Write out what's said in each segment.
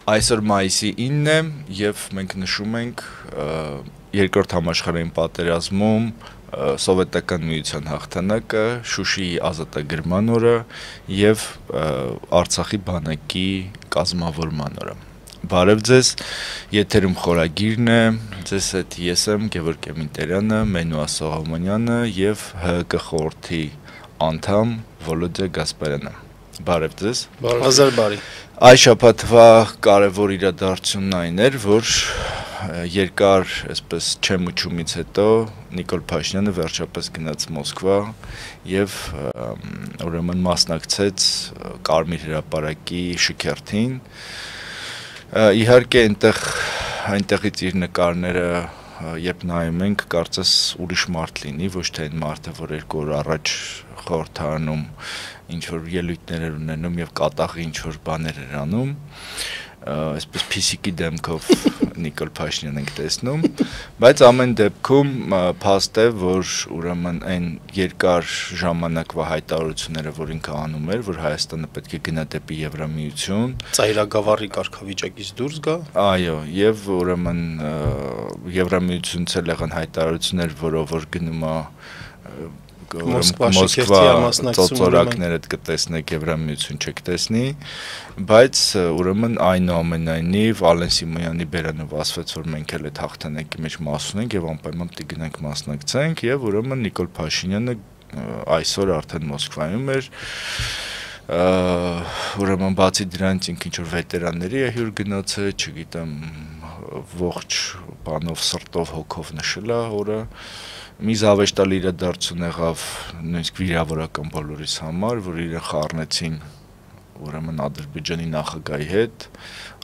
Այսօր մայիսի 9-ն է եւ մենք նշում ենք երկրորդ համաշխարհային պատերազմում սովետական միության հաղթանակը, Շուշիի ազատագրման օրը եւ Արցախի բանակի կազմավորման օրը։ Բարև ձեզ, եթերում խորագիրն է, ձեզ հետ ես եմ Գևորգ Էմինտերյանը, Մենուա Սողոմոնյանը եւ ՀԿ խորհրդի անդամ Վոլոդիա Գասպարյանը։ Բարև ձեզ։ Հազար բարի։ Այս շաբաթվա կարևոր իրադարձությունն այն էր, որ երկար, այսպես չեմուչումից հետո Նիկոլ Փաշինյանը վերջապես գնաց Մոսկվա եւ ուրեմն մասնակցեց Կարմիր հրապարակի շքերթին։ Իհարկե այնտեղից իր նկարները երբ նայում ենք, կարծես ուրիշ մարդ լինի, ոչ թե այն մարդը, որ 2 օր առաջ խորհրդարանում ինչ-որ ելույթներ էր ունենում եւ կատաղի ինչ-որ բաներ էր անում, այսպես փիսիկի դեմքով Նիկոլ Փաշինյանն ենք տեսնում, բայց ամեն դեպքում փաստ է, որ ուրեմն այն երկար ժամանակվա հայտարարությունները, որ ինքը անում էր, որ Հայաստանը պետք է գնա դեպի Եվրամիություն, ծայրագավառի կարգավիճակից դուրս գա, այո, եւ ուրեմն Եվրամիությունից էլ եղան հայտարարություններ, որով որ գնում է Մոսկվա ծոցորակները կտեսնեք Եվրամիություն չեք տեսնի, բայց ուրեմն այնուամենայնիվ Ալեն Սիմոնյանի բերանով ասվեց, որ մենք էլ այդ հաղթանակի մեջ մաս ունենք եւ անպայման պիտի գնանք մասնակցենք եւ ուրեմն Նիկոլ Փաշինյանը այսօր արդեն Մոսկվայում էր, ուրեմն բացի դրանից ինքը ինչ-որ վետերանների է հյուր գնացել, չգիտեմ, ողջ բանով սրտով հոգով նշել է օրը, մի զավեշտալի իրադարձություն եղավ նույնիսկ վիրավորական բոլորիս համար, որ իրեն խառնեցին ուրեմն Ադրբեջանի նախագահի հետ,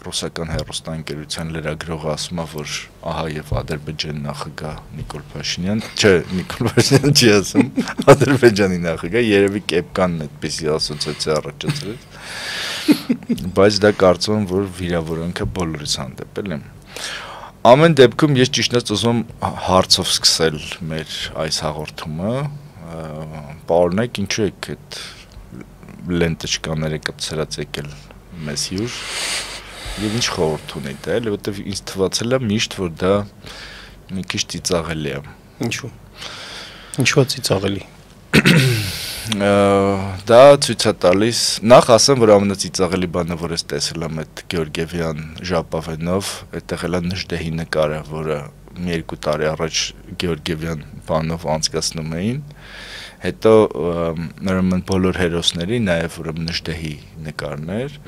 ռուսական հեռուստաընկերության լրագրողը ասում է, որ ահա եւ Ադրբեջանի նախագահ Նիկոլ Փաշինյան, չէ, Նիկոլ Փաշինյան չի ասում, Ադրբեջանի նախագահ, երևի կեպկանն այդպեսի ասոցիացիա առաջացրեց, բայց դա կարծում եմ, որ վիրավորանքը բոլորիս հանդեպ էլ է։ Ամեն դեպքում ես ճիշտն ուզում հարցով սկսել մեր այս հաղորդումը, պարոնեք, ինչու եք այդ լենտեչկաները կծրած եկել մեզ հյուր եւ ինչ խորհուրդ ունείτε, էլի, որտեվ ինձ թվացել է միշտ, որ դա մի քիչ ծիծաղելի է։ Ինչու է ծիծաղելի։ Դա ցույց է տալիս, նախ ասեմ, որ ամենածիծաղելի բանը, որ ես տեսել եմ այդ Գեորգիևյան ժապավենով, այդտեղ էլ է Նժդեհի նկարը, որը մի 2 տարի առաջ Գեորգիևյան բանով անցկացնում էին, հետո ուրեմն բոլոր հերոսների, նաև ուրեմն Նժդեհի նկարներ,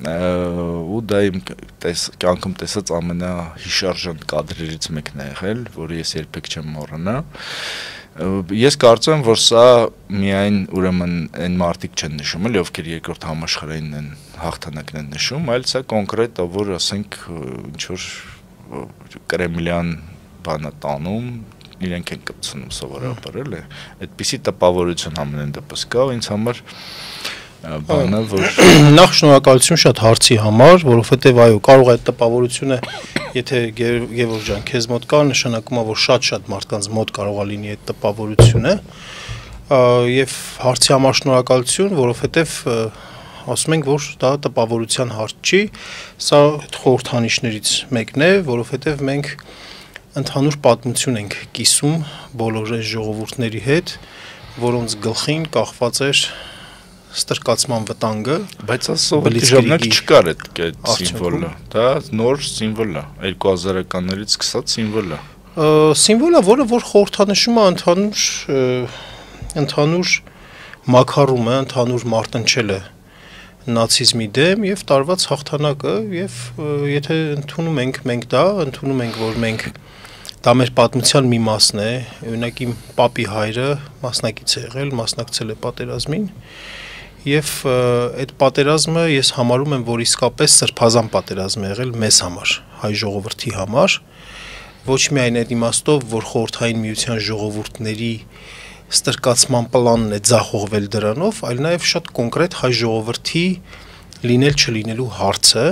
ու դա իմ կյանքում տեսած ամենահիշարժան կադրերից մեկն է եղել, որը ես երբեք չեմ մոռանա։ Ես կարծում եմ, որ սա միայն ուրեմն այն մարդիկ չեն նշում, էլի ովքեր երկրորդ համաշխարհային են հաղթանակն են նշում, այլ սա կոնկրետ որ ասենք ինչ որ կրեմլյան բանա տանում, իրենք են կպցնում սովորաբար, էլի, այդպիսի տպավորություն ամեն դեպս կա, ինձ համար բանը, որ նախ շնորհակալություն շատ հարցի համար, որովհետև այո, կարող է այդ տպավորությունը, եթե Գևորգ ջան, քեզ մոտ կա, նշանակում է, որ շատ մարդկանց մոտ կարող է լինի այդ տպավորությունը, եւ հարցի համար շնորհակալություն, որովհետև ասում ենք, որ դա տպավորության հարց չի, սա խորհրդանիշներից մեկն է, որովհետև մենք ընդհանուր պատմություն ենք կիսում բոլոր այս ժողովուրդների հետ, որոնց գլխին կախված էր ստրկացման վտանգը, բայց սովետի ժամանակ չկար այդ սիմվոլը, դա նոր սիմվոլ է, 2000-ականներից սկսած սիմվոլ է։ Սիմվոլ է, որը որ խորհրդանշում է ընդհանուր մաքարումը, ընդհանուր մարտնչելը նացիզմի դեմ եւ տարված հաղթանակը եւ եթե ընդունում ենք մենք դա, ընդունում ենք, որ մենք դա մեր պատմության մի մասն է, օրինակ իմ պապի հայրը մասնակից է եղել, մասնակցել է պատերազմին եւ այդ պատերազմը ես համարում եմ, որ իսկապես սրբազան պատերազմ է եղել մեզ համար, հայ ժողովրդի համար, ոչ միայն այդ իմաստով, որ խորհրդային միության ժողովուրդների ստրկացման պլանն է ձախողվել դրանով, այլ նաեւ շատ կոնկրետ հայ ժողովրդի լինել չլինելու հարցը,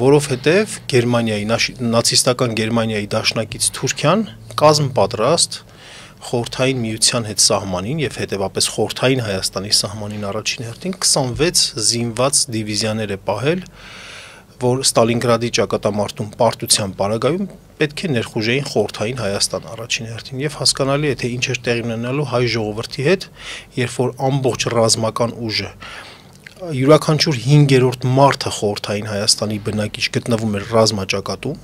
որովհետեւ նացիստական Գերմանիայի դաշնակից Թուրքիան կազմ պատրաստ խորհրդային միության հետ սահմանին եւ հետեւապես խորհրդային Հայաստանի սահմանին առաջին հերթին 26 զինված դիվիզիաներ է պահել որ Ստալինգրադի ճակատամարտում պարտության պարագայում պետք է ներխուժեին խորհրդային Հայաստան առաջին հերթին եւ հասկանալի է թե ինչ էր տեղի ունենալու հայ ժողովրդի հետ, երբ որ ամբողջ ռազմական ուժը յուրաքանչյուր 5-րդ մարդը խորհրդային Հայաստանի բնակիչ գտնվում էր ռազմաճակատում,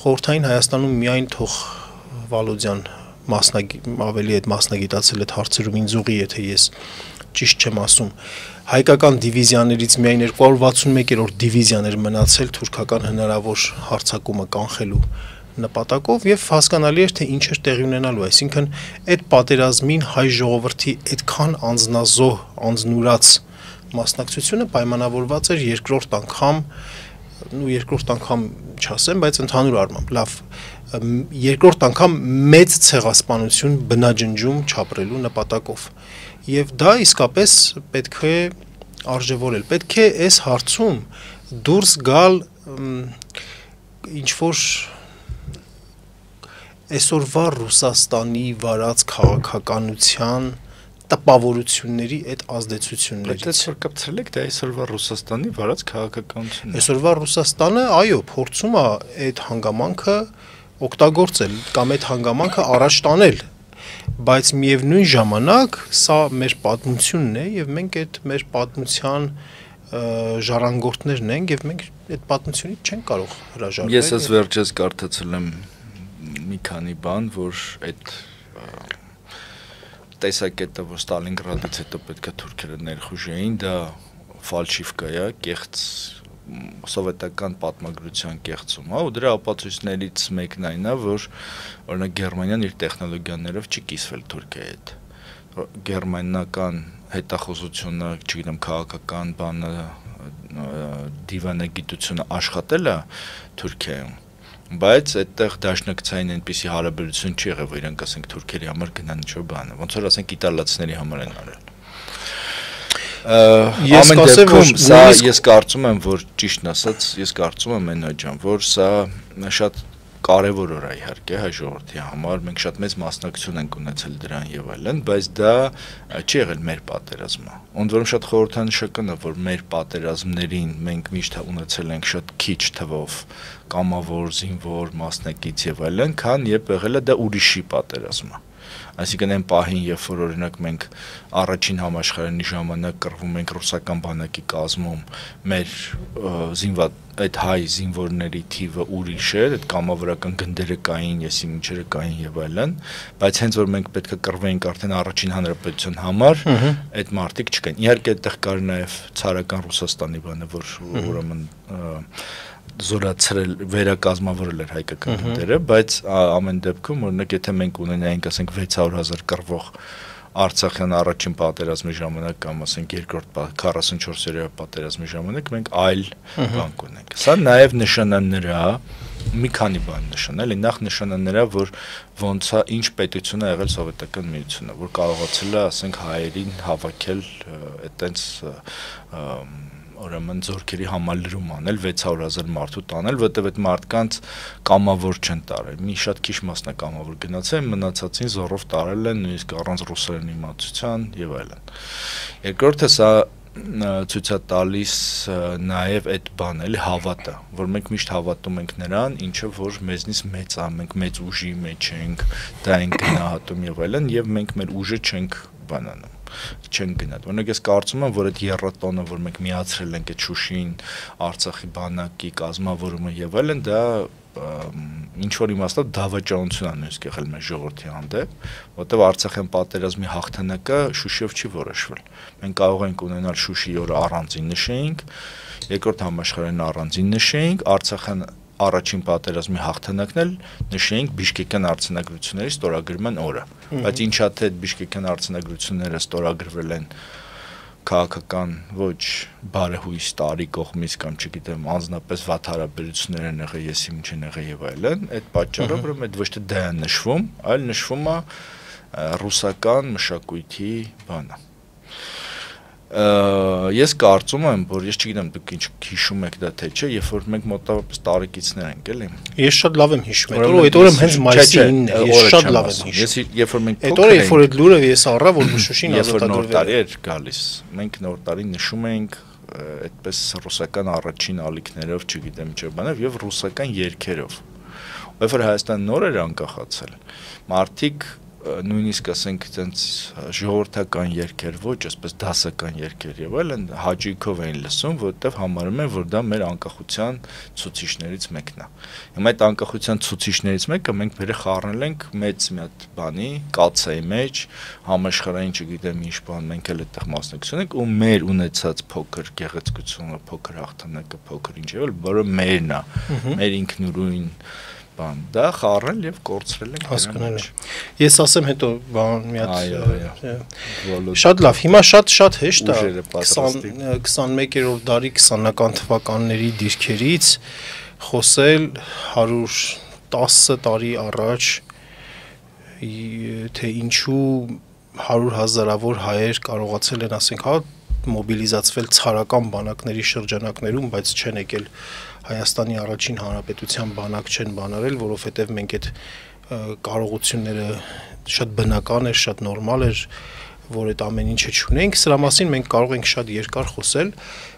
խորհրդային Հայաստանում միայն թող Վալոդյան ավելի այդ մասնագիտացել այդ հարցերում ինձ ուղի, եթե ես ճիշտ չեմ ասում, հայկական դիվիզիաներից միայն 261-րդ դիվիզիան էր մնացել թուրքական հնարավոր հարձակումը կանխելու նպատակով եւ հասկանալի էր թե ինչ էր տեղի ունենալու, այսինքն այդ պատերազմին հայ ժողովրդի այդքան անznազոհ, անznուրաց մասնակցությունը պայմանավորված էր երկրորդ անգամ չասեմ, բայց ընդհանուր առմամբ լավ երկրորդ անգամ մեծ ցեղասպանություն բնաջնջում չապրելու նպատակով եւ դա իսկապես պետք է արժևորել, պետք է այս հարցում դուրս գալ ինչ որ այսօրվա Ռուսաստանի վարած քաղաքականության տպավորությունների այդ ազդեցություններից։ Բայց այսօր կապցրել եք դա այսօրվա Ռուսաստանի վարած քաղաքականությունն։ Այսօրվա Ռուսաստանը, այո, փորձում է այդ հանգամանքը օգտագործել կամ այդ հանգամանքը առաջ տանել, բայց միևնույն ժամանակ սա մեր պատմությունն է եւ մենք այդ մեր պատմության ժառանգորդներն ենք եւ մենք այդ պատմությունից չենք կարող հրաժարվել։ Ես ես վերջերս կարդացել եմ մի քանի բան, որ այդ տեսակետը, որ Ստալինգրադից հետո պետք է թուրքերը ներխուժեին, դա ֆալշիվկա է, կեղծ սովետական պատմագրության կեղծում, ու դրա ապացույցներից մեկն այն է, որ օրինակ Գերմանիան իր տեխնոլոգիաներով չի կիսվել Թուրքիայի հետ։ Գերմանական հետախուզությունը, չգիտեմ, քաղաքական բանը, դիվանագիտությունը աշխատել է Թուրքիայում, բայց այդտեղ դաշնակցային այնպիսի հարաբերություն չի եղել, որ իրանք ասենք թուրքերի համար գնան ինչ-որ բան է, ոնց որ ասենք իտալացիների համար են արել։ Ամեն դեպքում սա ես կարծում եմ, որ ճիշտն ասած, ես կարծում եմ Մենա ջան, որ սա շատ կարևոր օր է իհարկե հայ ժողովրդի համար, մենք շատ մեծ մասնակցություն ենք ունեցել դրան եւ այլն, բայց դա չի եղել մեր պատերազմը։ Ոնց որ շատ խորհրդանշական է, որ մեր պատերազմներին մենք միշտ ունեցել ենք շատ քիչ թվով կամավոր, զինվոր, մասնակից եւ այլն, քան երբ եղել է դա ուրիշի պատերազմը։ Այսինքն այն պահին, երբ որ օրինակ մենք առաջին համաշխարհային ժամանակ կռվում ենք ռուսական բանակի կազմում, մեր զինված այդ հայ զինվորների թիվը ուրիշ էր, այդ կամավորական գնդերը կային, եսի ինչերը կային եւ այլն, բայց հենց որ մենք պետք է կռվեինք արդեն առաջին հանրապետության համար, այդ մարտիկ չկային։ Իհարկե այդտեղ կար նաեւ ցարական Ռուսաստանի բանը, որ ուրեմն զորացրել, վերակազմավորել էր հայկական գնդերը, բայց ամեն դեպքում օրինակ եթե մենք ունենայինք ասենք 600,000 կռվող Արցախյան առաջին պատերազմի ժամանակ կամ ասենք երկրորդ 44-օրյա պատերազմի ժամանակ մենք այլ բան կունենք։ Սա նաև նշանա նրա մի քանի բան նշանալի, նախ նշանա նրա, որ ոնց է ինչ պետություն է եղել սովետական միությունը, որ կարողացել է ասենք հայերին հավաքել այտենց ուրեմն ձորքերի համալրում անել 600,000 մարդու տանել, որտեղ այդ մարդկանց կամավոր չեն տարել։ Մի շատ քիչ մասն է կամավոր գնացել, մնացածին զորով տարել են նույնիսկ առանց ռուսերեն իմացության եւ այլն։ Երկրորդը սա ցույց է տալիս նաեւ այդ բանը, էլի հավատը, որ մենք միշտ հավատում ենք նրան, ինչը որ մեզնից մեծ է, մենք մեծ ուժի մեջ ենք, դա ենք գնահատում եւ այլն, եւ մենք մեր ուժը չենք բանանում չեն գնալ։ Օրինակ ես կարծում եմ, որ այդ եռատոնը, որ մենք միացրել ենք այդ Շուշին, Արցախի բանակի կազմավորումը եւ այլն, դա ինչ որ իմաստով դավաճանություն է նույնիսկ եղել մեր ժողովրդի հանդեպ, որտեղ Արցախյան պատերազմի հաղթանակը Շուշիով չի որոշվել։ Մենք կարող ենք ունենալ Շուշի օրը առանձին նշեինք, երկրորդ համաշխարհային առանձին նշեինք, Արցախյան առաջին պատերազմի հաղթանակն էլ նշեինք Բիշկեկյան արձանագրությունների ստորագրման օրը, բայց ինչա թե Բիշկեկյան արձանագրությունները ստորագրվել են քաղաքական ոչ բարեհույս տարի կողմից կամ չգիտեմ անձնապես վատ հարաբերություններ են եղել, եսի ինչ են եղել եւ այլն, այդ պատճառով ուրեմն այդ ոչ թե դա է նշվում, այլ նշվում է ռուսական մշակույթի բանը։ Ես կարծում եմ, որ ես չգիտեմ դուք ինչ հիշում եք դա թե չէ, երբ որ մենք մոտավորապես տարեկիցներ ենք, էլի։ Ես շատ լավ եմ հիշում։ Այդ օրը հենց մայիսի 9-ն է, ես շատ լավ եմ հիշում։ Ես երբ որ մենք այդ օրը երբ որ այդ լուրը ես առա, որ Շուշին ազատագրվել էր գալիս, մենք նոր տարին նշում էինք այդպես ռուսական առաջին ալիքներով, չգիտեմ ինչ բանով եւ ռուսական երգերով։ Երբ որ Հայաստանը նոր էր անկախացել, մարդիկ նույնիսկ ասենք այդպես ժողովրդական երգեր, ոչ այսպես դասական երգեր եւ այլն հաճույքով էին լսում, որովհետեւ համարում են, որ դա մեր անկախության ցուցիչներից մեկն է։ Հիմա այդ անկախության ցուցիչներից մեկը մենք բերե խառնել ենք մեծ մի հատ բանի, կացայի մեջ, համաշխարհային, չգիտեմ ինչ բան, մենք էլ այդտեղ մասնակցություն ենք ու մեր ունեցած փոքր գեղեցկությունը, փոքր հաղթանակը, փոքր ինչ եւ այլ, որը մերն է, մեր ինքնուրույն բան, դա խառնել եւ կորցրել ենք հասկանալ։ Ես ասեմ հետո բան մի հատ շատ լավ, հիմա շատ հեշտ է 21-րդ դարի 20-ական թվականների դիրքերից խոսել 110 տարի առաջ թե ինչու 100,000-ավոր հայեր կարողացել են, ասենք, հա, մոբիլիզացվել ցարական բանակների շրջանակներում, բայց չեն եկել Հայաստանի առաջին հանրապետության բանակ չեն բանարել, որովհետև մենք այդ կարողությունները շատ բնական էր, շատ նորմալ էր, որ այդ ամեն ինչը չունենք, սրա մասին մենք կարող ենք շատ երկար խոսել,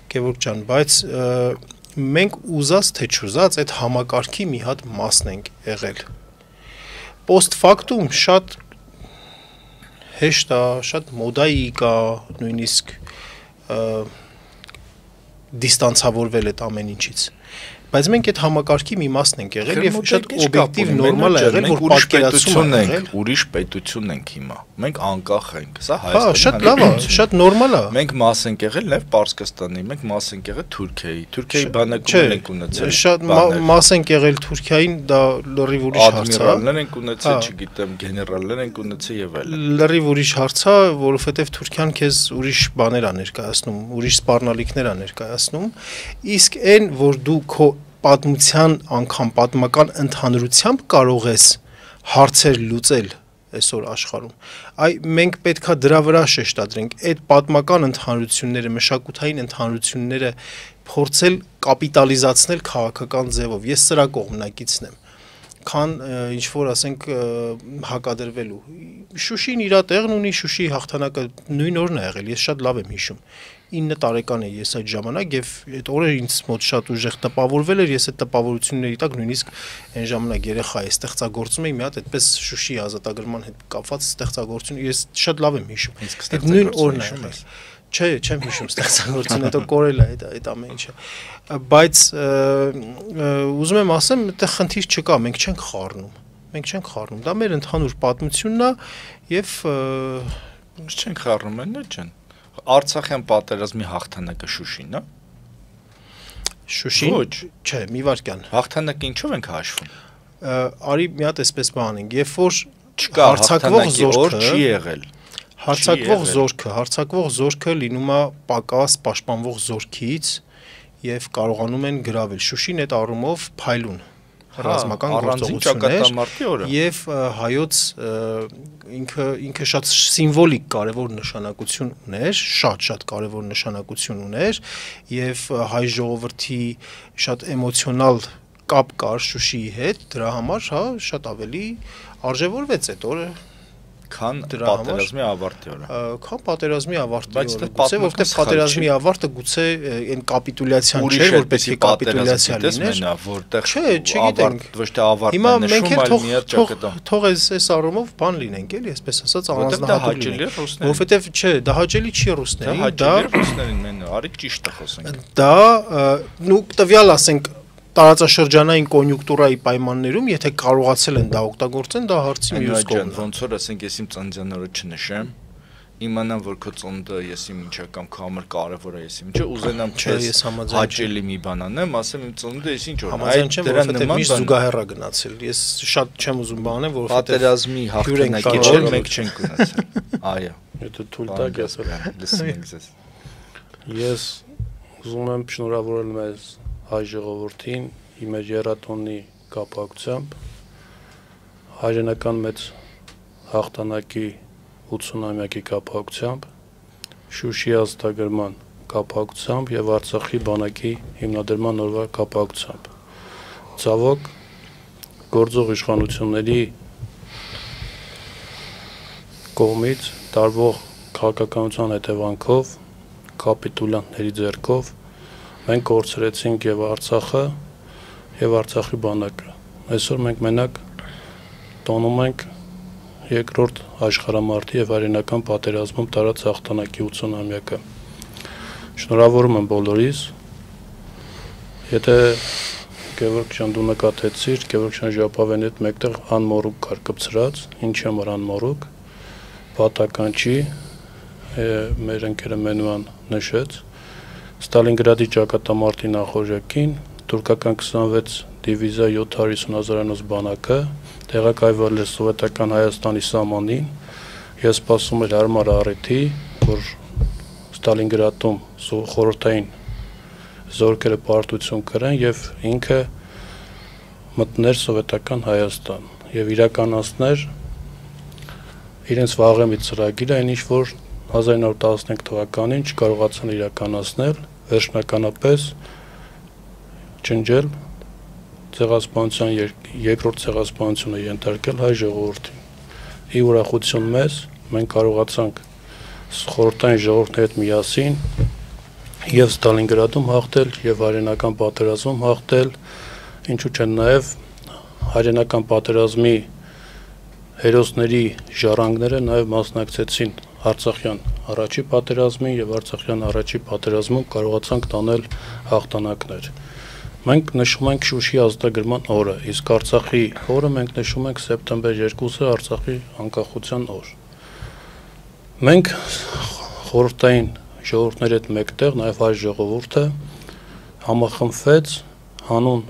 Գևորգ ջան, բայց մենք ուզած թե չուզած այդ համակարգի մի հատ մասն ենք եղել։ Post factum շատ հեշտ է, շատ մոդայիկ է, նույնիսկ դիստանցավորվել այդ ամեն ինչից։ Բայց մենք այդ համակարգի մի մասն ենք եղել եւ շատ օբյեկտիվ նորմալ է եղել, որ պատկերացում ենք, ուրիշ պետություն ենք հիմա։ Մենք անկախ ենք, սա Հայաստանի։ Հա, շատ լավ է, շատ նորմալ է։ Մենք մաս ենք եղել նաեւ Պարսկաստանի, մենք մաս ենք եղել Թուրքիայի։ Թուրքիայի բանակում ենք ունեցել։ Շատ մաս ենք եղել Թուրքիային, դա լրիվ ուրիշ հարց է։ Ադմիրալներ ենք ունեցել, չգիտեմ, գեներալներ ենք ունեցել եւ այլն։ Լրիվ ուրիշ հարց է, որովհետեւ Թուրքիան քեզ ուրիշ բաներ է ներկայացնում, ուրիշ սպառնալիքներ է ներկայացնում, իսկ այն, որ դու քո պատմության անգամ պատմական ընդհանրությամբ կարող ես հարցեր լուծել այսօր աշխարհում։ Այ մենք պետքա դրա վրա շեշտադրենք, այդ պատմական ընդհանրությունները, մշակութային ընդհանրությունները փորձել կապիտալիզացնել քաղաքական ձևով։ Ես սրա կողմնակիցն եմ, քան ինչ որ ասենք հակադրվելու։ Շուշին իր տեղն ունի, Շուշիի հաղթանակը նույն օրն է եղել, ես շատ լավ եմ հիշում։ 9 տարեկան էի ես այդ ժամանակ եւ այդ օրը ինձ մոտ շատ ուժեղ տպավորվել էր, ես այդ տպավորությունների տակ նույնիսկ այն ժամանակ երեխա էի, ստեղծագործում էի մի հատ այդպես Շուշիի ազատագրման հետ կապված ստեղծագործություն, ես շատ լավ եմ հիշում։ Այդ նույն օրն է եղել։ Չէ, չեմ հիշում ստեղծագործությունը, հետո կորել է այդ ամեն ինչը։ Բայց ուզում եմ ասեմ, այդտեղ խնդիր չկա, մենք չենք խառնում։ Մենք չենք խառնում։ Դա մեր ընդհանուր պատմությունն է եւ չենք խառնում, այնա չեն։ Արցախյան պատերազմի հաղթանակը Շուշին, հա։ Շուշին։ Ոչ, չէ, մի վարքյան։ Հաղթանակը ինչով ենք հաշվում։ Արի մի հատ էսպես բան ենք, երբ որ չկա հաղթանակի օր չի եղել։ Հարձակվող զորքը լինում է պակաս պաշտպանվող զորքից եւ կարողանում են գրավել։ Շուշին այդ առումով փայլուն ռազմական գործողություններ եւ հայոց ինքը շատ սիմվոլիկ կարևոր նշանակություն ուներ, շատ կարևոր նշանակություն ուներ եւ հայ ժողովրդի շատ էմոցիոնալ կապ կար Շուշիի հետ, դրա համար հա շատ ավելի արժևորվեց այդ օրը քան պատերազմի ավարտի օրը։ Քան պատերազմի ավարտի օրը, գուցե որտեղ պատերազմի ավարտը գուցե այն կապիտուլյացիան չէ, որ պետք է կապիտուլյացիա լիներ, որտեղ չէ, չգիտենք, ոչ թե ավարտն է նշում, այլ միած ճակատում։ Թող այս առումով բան լինենք, էլի, այսպես ասած, առանձնահատուկ լինենք, որովհետև չէ, դա հաճելի չի ռուսներին, դա ռուսներին մեն, արի ճիշտ է խոսենք։ Դա նու տվյալ ասենք տարածաշրջանային կոնյունկտուրայի պայմաններում, եթե կարողացել են դա օգտագործեն, դա հարցի մյուս կողմն է։ Ոնց որ ասենք, ես իմ ծննդյան օրը չնշեմ, իմանամ, որ քո ծնունդը ես իմ ինչա կամ քո համար կարևոր է, ես իմ ինչա, ուզենամ քեզ հաճելի մի բան անեմ, ասեմ իմ ծնունդը ես ինչ օրն է։ Այդ դրան նման միշտ զուգահեռ է գնացել։ Ես շատ չեմ ուզում բանեմ, որովհետև պատերազմի հաղթանակի չէ, մենք չենք ունեցել։ Այո։ Եթե թույլ տաք ես լսում ենք ձեզ։ Ես ուզում եմ շնորհավորել մեզ հայ ժողովրդին իմ երաթոնի կապակցությամբ հայրենական մեծ հաղթանակի 80-ամյակի կապակցությամբ Շուշի ազատագրման կապակցությամբ եւ Արցախի բանակի հիմնադրման օրվա կապակցությամբ ցավոք գործող իշխանությունների կողմից տարվող քաղաքականության հետևանքով կապիտուլյանտների ձեռքով մենք կորցրեցինք եւ Արցախը եւ Արցախի բանակը։ Այսօր մենք մենակ տոնում ենք երկրորդ աշխարհամարտի եւ հայրենական պատերազմում տարած հաղթանակի 80-ամյակը։ Շնորհավորում եմ բոլորիս։ Եթե Գևորգ ջան դու նկատեցիր, Գևորգ ջան ժապավենի հետ մեկտեղ անմորուկ կար կպցրած, ինչի համար անմորուկ, պատական չի, մեր ընկերը Մենուան նշեց, Ստալինգրադի ճակատամարտի նախօրյակին թուրքական 26 դիվիզիա 750,000-անոց բանակը տեղակայվել էր սովետական Հայաստանի սահմանին, ես սպասում էր հարմար առիթի, որ Ստալինգրադում խորհրդային զորքերը պարտություն կրեն եւ ինքը մտներ սովետական Հայաստան եւ իրականացներ իրենց վաղեմի ծրագիրը, այն ինչ որ 1915 թվականին չկարողացան իրականացնել, վերջնականապես ջնջել ցեղասպանության երկրորդ ցեղասպանությունը ենթարկել հայ ժողովրդին։ Ի ուրախություն մեզ մենք կարողացանք խորհրդային ժողովրդների հետ միասին եւ Ստալինգրադում հաղթել եւ հայրենական պատերազմում հաղթել, ինչու՞ չէ նաեւ հայրենական պատերազմի հերոսների ժառանգները նաեւ մասնակցեցին Արցախյան առաջի պատերազմին եւ Արցախյան առաջի պատերազմում կարողացանք տանել հաղթանակներ։ Մենք նշում ենք Շուշի ազատագրման օրը, իսկ Արցախի օրը մենք նշում ենք սեպտեմբեր 2-ը Արցախի անկախության օր։ Մենք խորհրդային ժողովուրդների հետ մեկտեղ նաև հայ ժողովուրդը համախմբվեց հանուն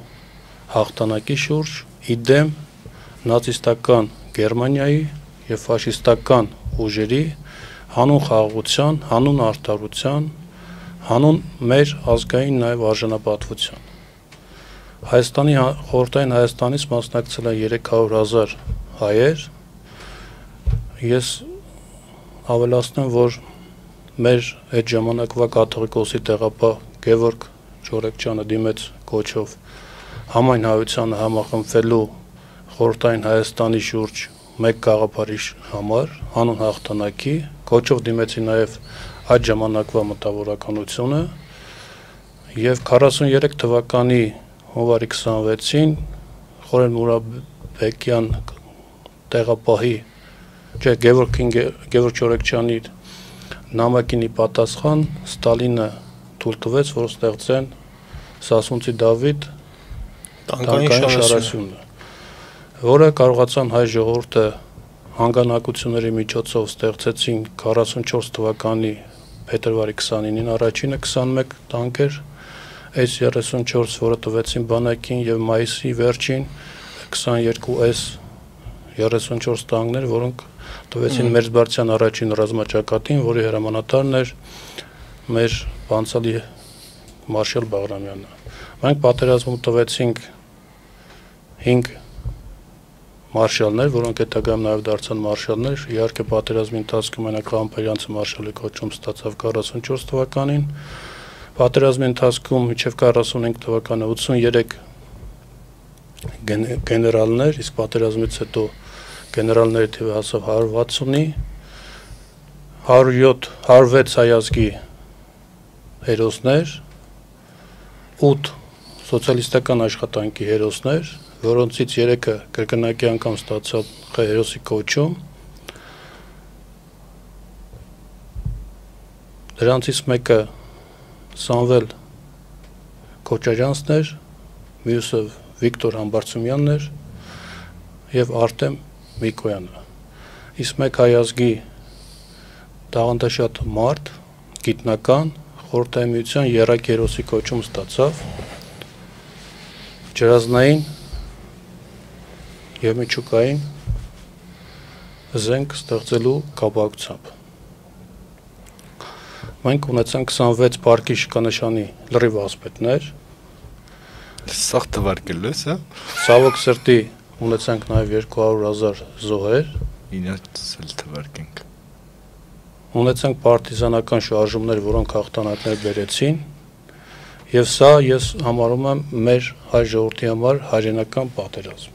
հաղթանակի շուրջ իդեմ նացիստական Գերմանիայի եւ ֆաշիստական ուժերի հանուն խաղաղության, հանուն արդարության, հանուն մեր ազգային նաև արժանապատվության։ Հայաստանի խորհրդային Հայաստանից մասնակցել են 300,000 հայեր։ Ես ավելացնեմ, որ մեր այդ ժամանակվա կաթողիկոսի տեղապահ Գևորգ Ջորեկչյանը դիմեց կոչով համայն հայությանը համախմբվելու խորհրդային Հայաստանի շուրջ մեկ գաղափարի համար, հանուն հաղթանակի, կոչով դիմեցի նաև այդ ժամանակվա մտավորականությունը եւ 43 թվականի հունվարի 26-ին Խորեն Մուրաբեկյան տեղապահի Գևորգ Ջորեկչյանի նամակինի պատասխան Ստալինը թույլ տվեց, որ ստեղծեն Սասունցի Դավիթ տանկային շարասյունը, որը կարողացան հայ ժողովուրդը հանգանակությունների միջոցով ստեղծեցին 44 թվականի փետրվարի 29-ին առաջինը 21 տանկեր, այս 34, որը տվեցին բանակին եւ մայիսի վերջին 22S 34 տանկներ, որոնք տվեցին Մերձբարձյան առաջին ռազմաճակատին, որի հրամանատարն էր մեր բանցալի մարշալ Բաղրամյանը։ Մենք պատերազմում տվեցինք 5 մարշալներ, որոնք հետագայում նաև դարձան մարշալներ։ Իհարկե պատերազմի ընթացքում մենակ Ղամբերյանցը մարշալի կոչում ստացավ 44 թվականին։ Պատերազմի ընթացքում մինչև 45 թվականը 83 գեներալներ, իսկ պատերազմից հետո գեներալների թիվը հասավ 160-ի, 106 հայազգի հերոսներ, 8 սոցիալիստական աշխատանքի հերոսներ, որոնցից 3-ը կրկնակի անգամ ստացան հերոսի կոչում, դրանցից մեկը Սամվել Քոչարյանցն էր, մյուսը Վիկտոր Համբարձումյանն էր եւ Արտեմ Միկոյանը։ Իսկ մեկ հայազգի տաղանդաշատ մարդ, գիտնական, խորհրդային միության եռակ հերոսի կոչում ստացավ ջրազնային եւ միջուկային զենք ստեղծելու կապակցությամբ։ Մենք ունեցանք 26 պարկի շքանշանի լրիվ ասպետներ։ Սաղ թվարկել ես, հա։ Ցավոք սրտի ունեցանք նաև 200,000 զոհեր։ Ինձ էլ թվարկենք։ Ունեցանք պարտիզանական շարժումներ, որոնք հաղթանակներ բերեցին, եւ սա ես համարում եմ մեր հայ ժողովրդի համար հայրենական պատերազմ,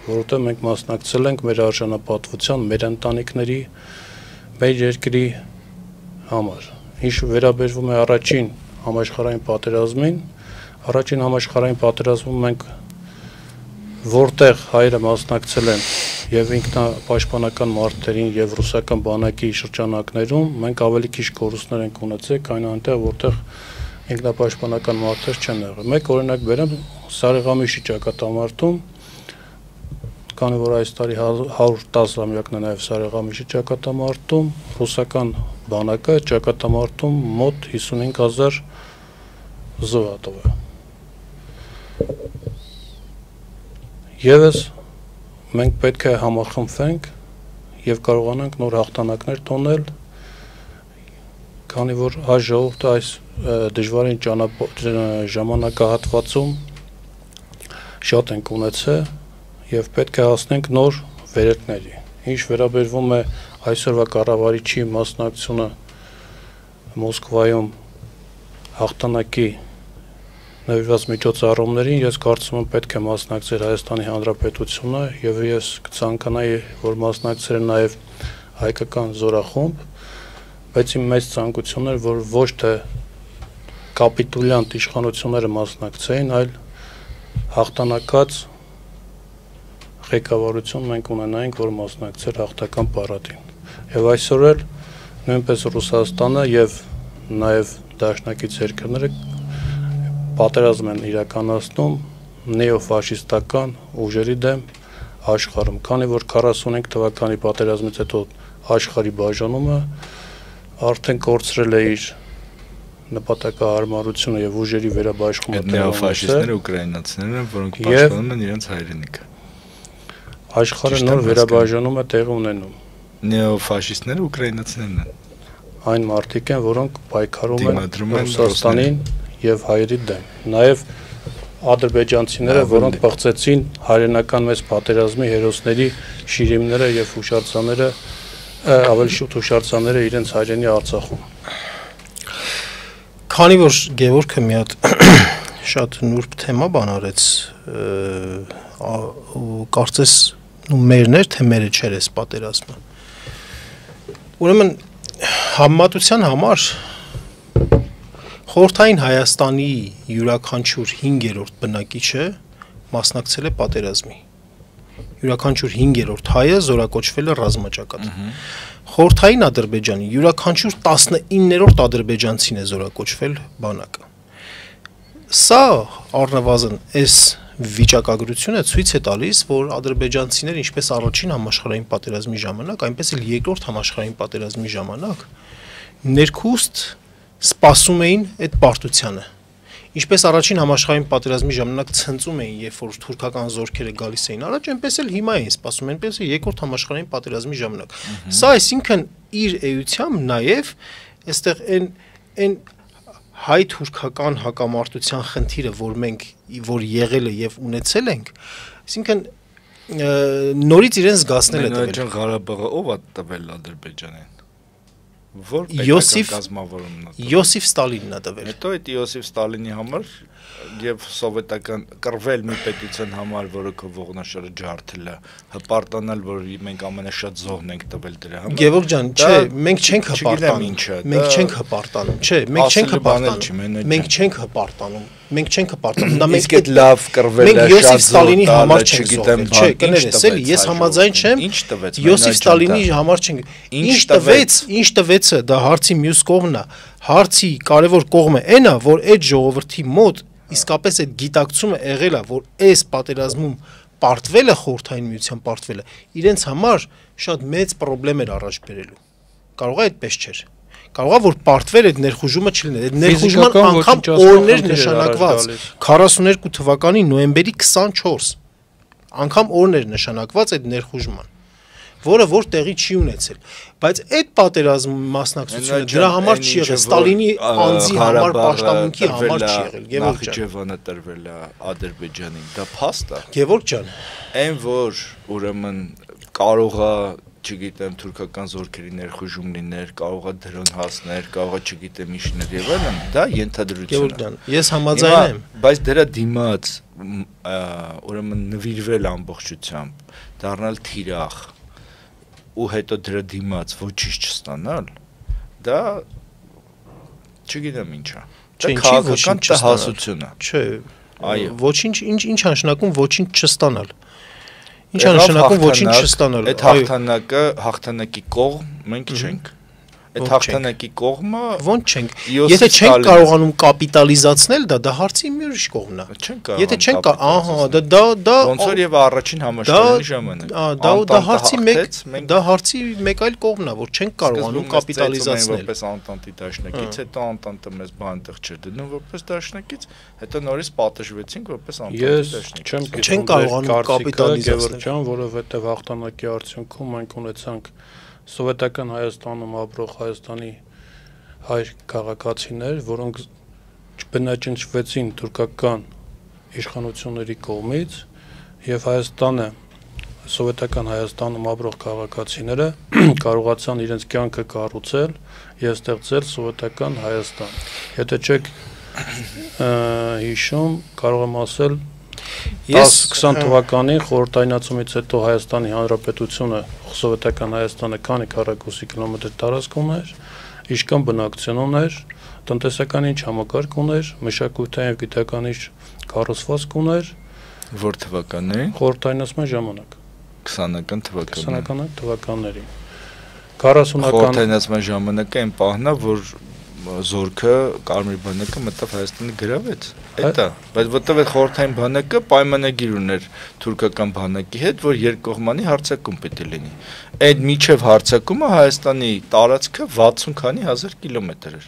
որովհետեւ մենք մասնակցել ենք մեր արժանապատվության, մեր ընտանիքների, մեր երկրի համար։ Ինչ վերաբերվում է առաջին համաշխարհային պատերազմին, առաջին համաշխարհային պատերազմում մենք որտեղ հայերը մասնակցել են եւ ինքնապաշտպանական մարտերին եւ ռուսական բանակի շրջանակներում, մենք ավելի քիչ կորուստներ ենք ունեցել, քան այնտեղ, որտեղ ինքնապաշտպանական մարտեր չեն եղել։ Մեկ օրինակ բերեմ Սարեգամիշի ճակատամարտում, քանի որ այս տարի 110-ամյակն է նաեւ Սարեգամիշի ճակատամարտում, ռուսական բանակը ճակատամարտում մոտ 55000 զոհ տվել։ Եվս մենք պետք է համախմբվենք եւ կարողանանք նոր հաղթանակներ տոնել, քանի որ հայ ժողովուրդը այս դժվարին ժամանակահատվածում շատ ենք ունեցել եւ պետք է հասնենք նոր վերելքների։ Ինչ վերաբերվում է այսօրվա կառավարիչի մասնակցությունը Մոսկվայում հաղթանակի նվիրված միջոցառումներին, ես կարծում եմ պետք է մասնակցեր Հայաստանի Հանրապետությունը եւ ես կցանկանայի, որ մասնակցեր նաեւ հայկական զորախումբ, բայց իմ մեծ ցանկությունն էր, որ ոչ թե կապիտուլյանտ իշխանությունները մասնակցեին, այլ հաղթանակած ղեկավարություն մենք ունենայինք, որ մասնակցեր հաղթական պարադին։ Եվ այսօր էլ նույնպես Ռուսաստանը եւ նաեւ դաշնակից երկրները պատերազմ են իրականացնում նեոֆաշիստական ուժերի դեմ աշխարհում, քանի որ 45 թվականի պատերազմից հետո աշխարհի բաժանումը արդեն կորցրել է իր նպատակահարմարությունը եւ ուժերի վերաբաշխումը նեոֆաշիստները ուկրաինացիներն են, որոնք պաշտպանում են իրենց հայրենիքը։ Աշխարհը նոր վերաբաժանում է տեղի ունենում։ Նեոֆաշիստները ուկրաինացիներն են։ Այն մարդիկ են, որոնք պայքարում են Ռուսաստանին եւ հայերի դեմ։ Նաեւ ադրբեջանցիները, որոնք բացեցին հայրենական մեծ պատերազմի հերոսների շիրիմները եւ հուշարձանները, ավելի շուտ հուշարձանները իրենց հայրենի Արցախում։ Քանի որ Գևորգը մի հատ շատ նուրբ թեմա բան արեց, կարծես մերներ թե մերը չէր էս պատերազմը։ Ուրեմն համեմատության համար Խորհրդային Հայաստանի յուրաքանչյուր 5-րդ բնակիչը մասնակցել է պատերազմի։ Յուրաքանչյուր 5-րդ հայը զորակոչվել է ռազմաճակատ։ Խորհրդային Ադրբեջանի յուրաքանչյուր 19-րդ ադրբեջանցին է զորակոչվել բանակը։ Սա առնվազն այս վիճակագրությունը ցույց է տալիս, որ ադրբեջանցիները ինչպես առաջին համաշխարհային պատերազմի ժամանակ, այնպես էլ երկրորդ համաշխարհային պատերազմի ժամանակ ներքուստ սպասում էին այդ պարտությանը։ Ինչպես առաջին համաշխարհային պատերազմի ժամանակ ցնծում էին, երբ որ թուրքական զորքերը գալիս էին առաջ, այնպես էլ հիմա էին սպասում, այնպես էլ երկրորդ համաշխարհային պատերազմի ժամանակ։ Սա այսինքն իր էությամբ նաև այստեղ այն հայ-թուրքական հակամարտության խնդիրը, որ եղել է եւ ունեցել ենք, այսինքն նորից իրեն զգացնել է տվել։ Ղարաբաղը ով է տվել Ադրբեջանին։ Որ պետական կազմավորումն է։ Յոսիֆ Ստալինն է տվել։ Հետո այդ Յոսիֆ Ստալինի համար եւ սովետական կռվել մի պետության համար, որը քո ողնաշարը ջարդել է, հպարտանալ, որ մենք ամենաշատ զոհն ենք տվել դրա համար։ Գևորգ ջան, չէ, մենք չենք հպարտանում։ Մենք չենք հպարտանում, չէ, մենք չենք հպարտանում։ Մենք չենք հպարտանում։ Մենք չենք հպարտանում։ Դա մենք այդ լավ կռվել է, Յոսիֆ Ստալինի համար չենք զոհվել։ Չէ, կներես, էլի ես համաձայն չեմ։ Ինչ տվեց։ Յոսիֆ Ստալինի համար չենք։ Ինչ տվեցը, դա հարցի մյուս կողմն է։ Հարցի կարևոր կողմը այն է, որ այդ ժողովրդի մոտ իսկապես այդ գիտակցումը եղել է, որ այս պատերազմում պարտվելը խորհրդային միության պարտվելը իրենց համար շատ մեծ խնդրեմ էր առաջ բերելու։ Կարող է այդպես չէր։ Կարող է որ պարտվել այդ ներխուժումը չլիներ։ Այդ ներխուժման անգամ օրներ նշանակված 42 թվականի նոյեմբերի 24 անգամ օրներ նշանակված այդ ներխուժման, որը որ տեղի չի ունեցել, բայց այդ պատերազմի մասնակցությունը դրա համար չի եղել, Ստալինի անձի համար, պաշտամունքի համար չի եղել, Գևորգ ջան։ Նախիջևանը տրվել է Ադրբեջանին, դա փաստ է։ Գևորգ ջան, Այն որ ուրեմն կարող է, չգիտեմ, թուրքական զորքերի ներխուժում լիներ, կարող է դրոն հասներ, կարող է, չգիտեմ, իշներ եւ այլն, դա ենթադրություն է։ Գևորգ ջան, ես համաձայն եմ, բայց դրա դիմաց ուրեմն նվիրվել ամբողջությամբ, դառնալ թիրախ ու հետո դրա դիմաց ոչինչ չստանալ, դա չգիտեմ ինչա։ Չէ, ինչի Քաղաքական ոչինչ տհասությունը։ Չէ, Այո։ Ոչինչ, ինչ նշանակում ոչինչ չստանալ։ Ինչ նշանակում ոչինչ չստանալ։ Այդ հաղթանակի կողմ մենք չենք։ Այդ հաղթանակի կողմը ոնց չենք։ Եթե չենք կարողանում կապիտալիզացնել դա հարցի մի ուրիշ կողմն է։ Չենք կարող։ Եթե չենք, ահա, դա ոնց որ եւ առաջին համաշխարհային ժամանակ։ Դա հարցի մեկ այլ կողմն է, որ չենք կարողանում կապիտալիզացնել։ Որպես անտանտի դաշնակից, հետո անտանտը մեզ բանտեղ չէր դնում որպես դաշնակից, հետո նորից պատժվեցինք որպես անտանտի դաշնակից։ Չեմ գիտում։ Չենք կարողանում կապիտալիզացնել, Գևորգյան, որովհետեւ հաղթանակի արդյունքում մենք ունեցանք Սովետական Հայաստանում ապրող Հայաստանի հայ քաղաքացիներ, որոնք բնաճնչվեցին թուրքական իշխանությունների կողմից եւ Հայաստանը Սովետական Հայաստանում ապրող քաղաքացիները կարողացան իրենց կյանքը կառուցել եւ ստեղծել Սովետական Հայաստան։ Եթե չեք հիշում, կարող եմ ասել 10-20 թվականին խորհրդայնացումից հետո Հայաստանի Հանրապետությունը Սովետական Հայաստանը քանի քառակուսի կիլոմետր տարածք ուներ, ինչքան բնակչություն ուներ, տնտեսական ինչ համակարգ ուներ, մշակութային եւ գիտական ինչ կառուցվածք ուներ, որ թվականներին խորհրդայնացման ժամանակ 20-ական թվականներին 40-ական խորհրդայնացման ժամանակը այն պահն է, որ զորքը Կարմիր բանակը մտավ Հայաստանը գրավեց։ Այդ է, բայց որտեղ այդ խորհրդային բանակը պայմանագիր ուներ թուրքական բանակի հետ, որ երկկողմանի հարձակում պետք է լինի։ Այդ միջև հարձակումը Հայաստանի տարածքը 60 քանի հազար կիլոմետր էր,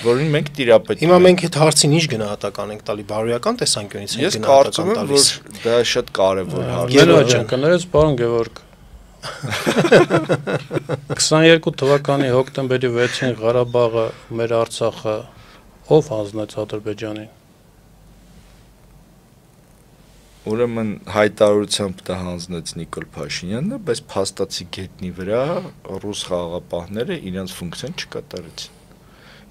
որին մենք տիրապետում ենք։ Հիմա մենք այդ հարցին ինչ գնահատական ենք տալի բարոյական տեսանկյունից ենք գնահատական տալիս։ Ես կարծում եմ, որ դա շատ կարևոր հարց է։ Գերոջանքներս, պարոն Գևորգ 22 թվականի հոկտեմբերի 6-ին Ղարաբաղը, մեր Արցախը ով հանձնեց Ադրբեջանին։ Ուրեմն հայտարարությամբ դա հանձնեց Նիկոլ Փաշինյանը, բայց փաստացի գետնի վրա ռուս խաղաղապահները իրենց ֆունկցիան չկատարեցին։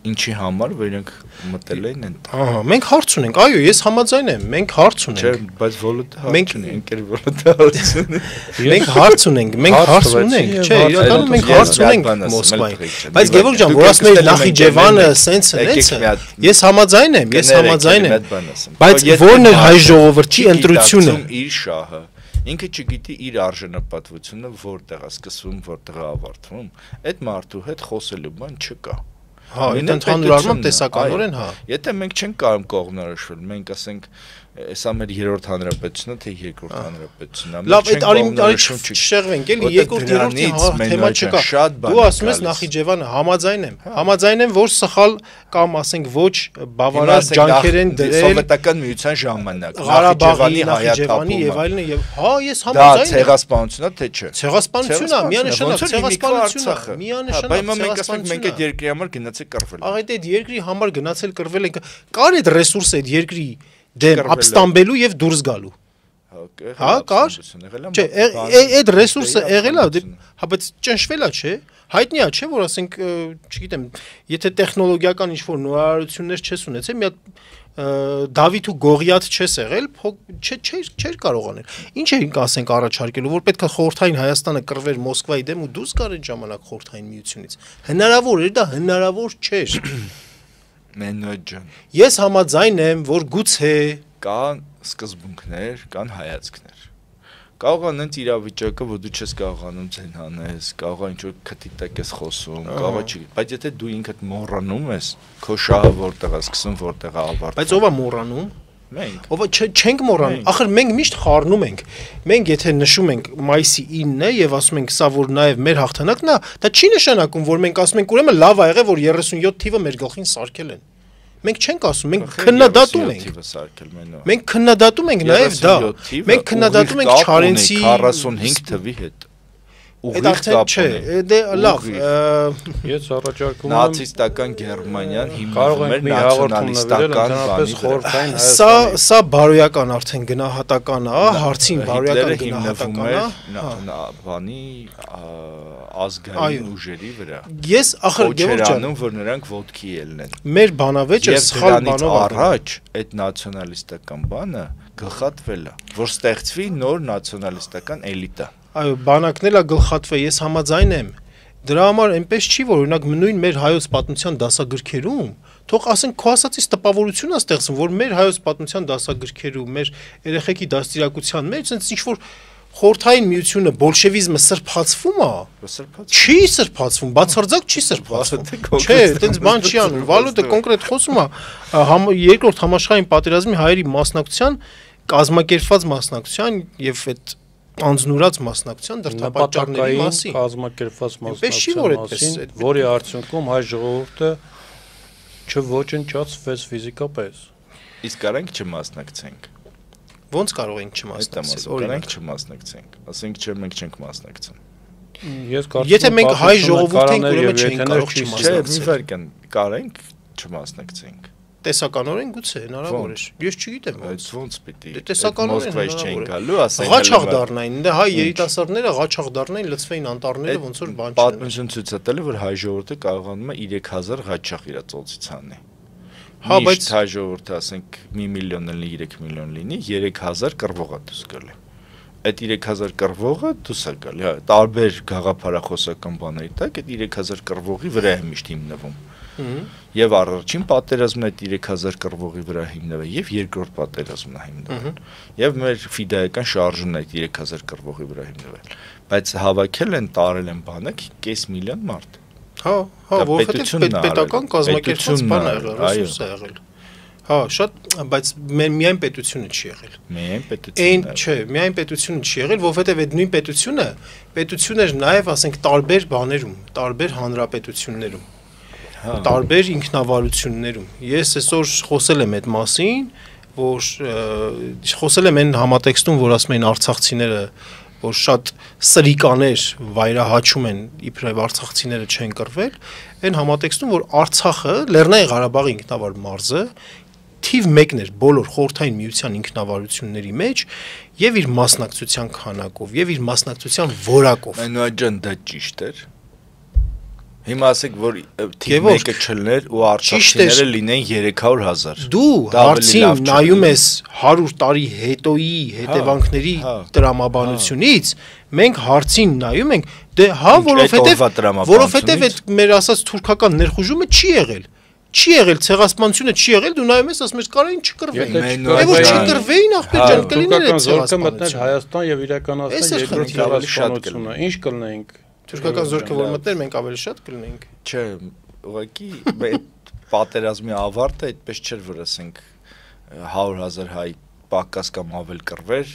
Ինչի համար որ իրենք մտել էին այն։ Ահա, մենք հարց ունենք, այո, ես համաձայն եմ, մենք հարց ունենք։ Չէ, բայց վոլոտը հարց ունի, ընկեր վոլոտը հարց ունի։ Մենք հարց ունենք, չէ, իրականում մենք հարց ունենք Մոսկվային։ Բայց Գևորգ ջան, որ ասում եք Նախիջևանը սենսը նեցը, ես համաձայն եմ։ Բայց ո՞րն է հայ ժողովրդի ընտրությունը։ Իր շահը ինքը չգիտի իր արժանապատվությունը որտեղ է սկսվում, որտեղ է ավարտվում, այդ մարդու հետ խոսելու բան չկա։ Հա, այդ ընդհանուր առմամբ տեսականորեն, հա։ Եթե մենք չենք կարող կողմնորոշվել, մենք ասենք, սա մեր երրորդ հանրապետությունն է, թե երկրորդ հանրապետությունն է։ Լավ, այդ չշեղվենք, էլի երկրորդ, երրորդի թեմա չկա։ Դու ասում ես Նախիջևանը, համաձայն եմ, որ սխալ կամ ասենք ոչ բավարար ջանքեր են դրել Սովետական միության ժամանակ, Ղարաբաղի, Նախիջևանի եւ այլն, եւ հա, ես համաձայն եմ։ Դա ցեղասպանությունն է, թե չէ։ Ցեղասպանությունն է, միանշանակ ցեղասպանությունն է, միանշանակ բայց մենք ասենք մենք այդ երկրի համար գնացել կռվել։ Այդ երկրի համար գնացել կռվել ենք, կար այդ ռեսուրսը այդ երկրի դեմ ապստամբելու եւ դուրս գալու։ Հա, կար։ Չէ, այդ ռեսուրսը եղել է, հա, բայց ճնշվել է, չէ։ Հայտնի է, չէ, որ ասենք, չգիտեմ, եթե տեխնոլոգիական ինչ-որ նորարարություններ չես ունեցել, մի հատ Դավիթ ու Գողիաթ չես եղել, չէր կարող անել։ Ինչ էինք ասենք առաջարկելու, որ պետք է խորհրդային Հայաստանը կռվեր Մոսկվայի դեմ ու դուրս գար այդ ժամանակ խորհրդային միությունից։ Հնարավոր էր, դա հնարավոր չէր։ Մենոջ ջան։ Ես համաձայն եմ, որ գուցե կան սկզբունքներ, կան հայացքներ։ Կարող է նենց իրավիճակը, որ դու չես կարողանում ձեն հանես, կարող է ինչ-որ քթի տակ ես խոսում, կարող է չի, բայց եթե դու ինքդ մոռանում ես, քո շահը որտեղ է սկսում, որտեղ է ավարտվում։ Բայց ով է մոռանում։ Մենք։ Ով չենք մոռանում։ Ախր մենք միշտ խառնում ենք։ Մենք եթե նշում ենք մայիսի 9-ը եւ ասում ենք սա որ նաեւ մեր հաղթանակն է, դա չի նշանակում, որ մենք ասում ենք ուրեմն լավ ա եղել, որ 37 թիվը մեր գլխին սարքել են։ Մենք չենք ասում, մենք քննադատում ենք։ Մենք քննադատում ենք նաեւ դա։ Մենք քննադատում ենք Չարենցի 45 թվի հետ։ Այդ արդեն չէ, դե լավ։ Ես առաջարկում եմ նացիստական Գերմանիան հիմնվում էր նացիոնալիստական բանի։ Սա բարոյական արդեն գնահատական է, հարցին բարոյական գնահատական է, բանի ազգային ուժերի վրա։ Ես ախր Գևորգ ջան, որ նրանք ոդքի ելնեն։ Մեր բանավեճը սխալ բանով առաջ այդ նացիոնալիստական բանը գլխատվել է, որ ստեղծվի նոր նացիոնալիստական էլիտա։ Այո, բանակն էլ է գլխատվել, ես համաձայն եմ, Դրա համար այնպես չի, որ օրինակ նույն մեր հայոց պատմության դասագրքերում թող ասենք քո ասածից տպավորություն է ստեղծվում, որ մեր հայոց պատմության դասագրքերում, մեր երեխեքի դաստիարակության մեջ այնց ինչ որ խորհրդային միությունը բոլշևիզմը սրբացվում է, չի սրբացվում, բացարձակ չի սրբացվում։ Չէ, այդպես բան չի անում։ Վալուտը կոնկրետ խոսում է երկրորդ համաշխարհային պատերազմի հայերի մասնակցության, կազմակերպված մասնակցության եւ այդ անձնուրաց մասնակցության դրդապատճառների մասին, կազմակերպված մասնակցության մասին, որի արդյունքում հայ ժողովուրդը չոչնչացվեց ֆիզիկապես։ Իսկ կարանք չմասնակցենք։ Ոնց կարող ենք չմասնակցել։ Կարանք չմասնակցենք։ Ասենք չէ, մենք չենք մասնակցում։ Ես կարծում եմ, եթե մենք հայ ժողովուրդ ենք, ուրեմն չենք կարող չմասնակցել։ Չէ, մի վարքան կարանք չմասնակցենք։ Տեսականորեն գուցե հնարավոր է։ Ես չգիտեմ, բայց ոնց պիտի։ Տեսականորեն Մոսկվայից չեն գալու, ասենք ղաչաղ դառնային, դե հայ երիտասարդները ղաչաղ դառնային, լցվեին անտառները, ոնց որ բան չեն։ Պատմություն ցույց է տալի, որ հայ ժողովուրդը կարողանում է 3000 ղաչաղ իր ծոցից անի։ Հա, բայց հայ ժողովուրդը ասենք 1 միլիոն լինի, 3 միլիոն լինի, 3000 կռվող է դուրս գալի։ Այդ 3000 կռվողը դուրս է գալի, հա, տարբեր գաղափարախոսական բաների տակ այդ 3000 կռվողի վրա է միշտ հիմնվում։ Եվ առաջին պատերազմն այդ 3000 կռվողի վրա հիմնվել եւ երկրորդ պատերազմն է հիմնվել։ Եվ մեր ֆիդայական շարժումն այդ 3000 կռվողի վրա հիմնվել։ Բայց հավաքել են, տարել են բանը 5 միլիոն մարդ։ Հա, որովհետեւ պետական կազմակերպված բան է եղել, ռեսուրս է եղել։ Հա, շատ, բայց միայն պետությունը չի եղել։ Միայն պետությունը։ Այն չէ, միայն պետությունը չի եղել, որովհետեւ այդ նույն պետություն էր նաեւ, ասենք, տարբեր բաներում, տարբեր հանրապետություններում, տարբեր ինքնավարություններում։ Ես այսօր խոսել եմ այդ մասին, որ խոսել եմ այն համատեքստում, որ ասում են արցախցիները, որ շատ սրիկաներ վայրահաչում են իբրև արցախցիները չեն կռվել, այն համատեքստում, որ Արցախը, Լեռնային Ղարաբաղի ինքնավար մարզը թիվ 1-ն էր բոլոր խորհրդային միության ինքնավարությունների մեջ եւ իր մասնակցության քանակով եւ իր մասնակցության որակով։ Այնուհետեւ դա ճիշտ էր։ Հիմա ասեք, որ թիվ 1-ը չլներ ու արցախցիները լինեն 300,000։ Դու հարցին նայում ես 100 տարի հետոյի հետևանքների տրամաբանությունից, մենք հարցին նայում ենք, դե հա, որովհետեւ այդ մեր ասած թուրքական ներխուժումը չի եղել։ Չի եղել, ցեղասպանությունը չի եղել, դու նայում ես, ասում ես կարային չկռվեին։ Եվ որ չկռվեին, ախպեր ջան, կլիներ այդ ցեղասպանությունը մտներ Հայաստան եւ իրականացնել երկրորդ ցեղասպանությունը։ Ինչ կլինեինք։ Թուրքական զորքը որ մտներ, մենք ավելի շատ կլինեինք։ Չէ, ուղղակի այդ պատերազմի ավարտը այդպես չէր, որ ասենք 100,000 հայ պակաս կամ ավել կռվեր,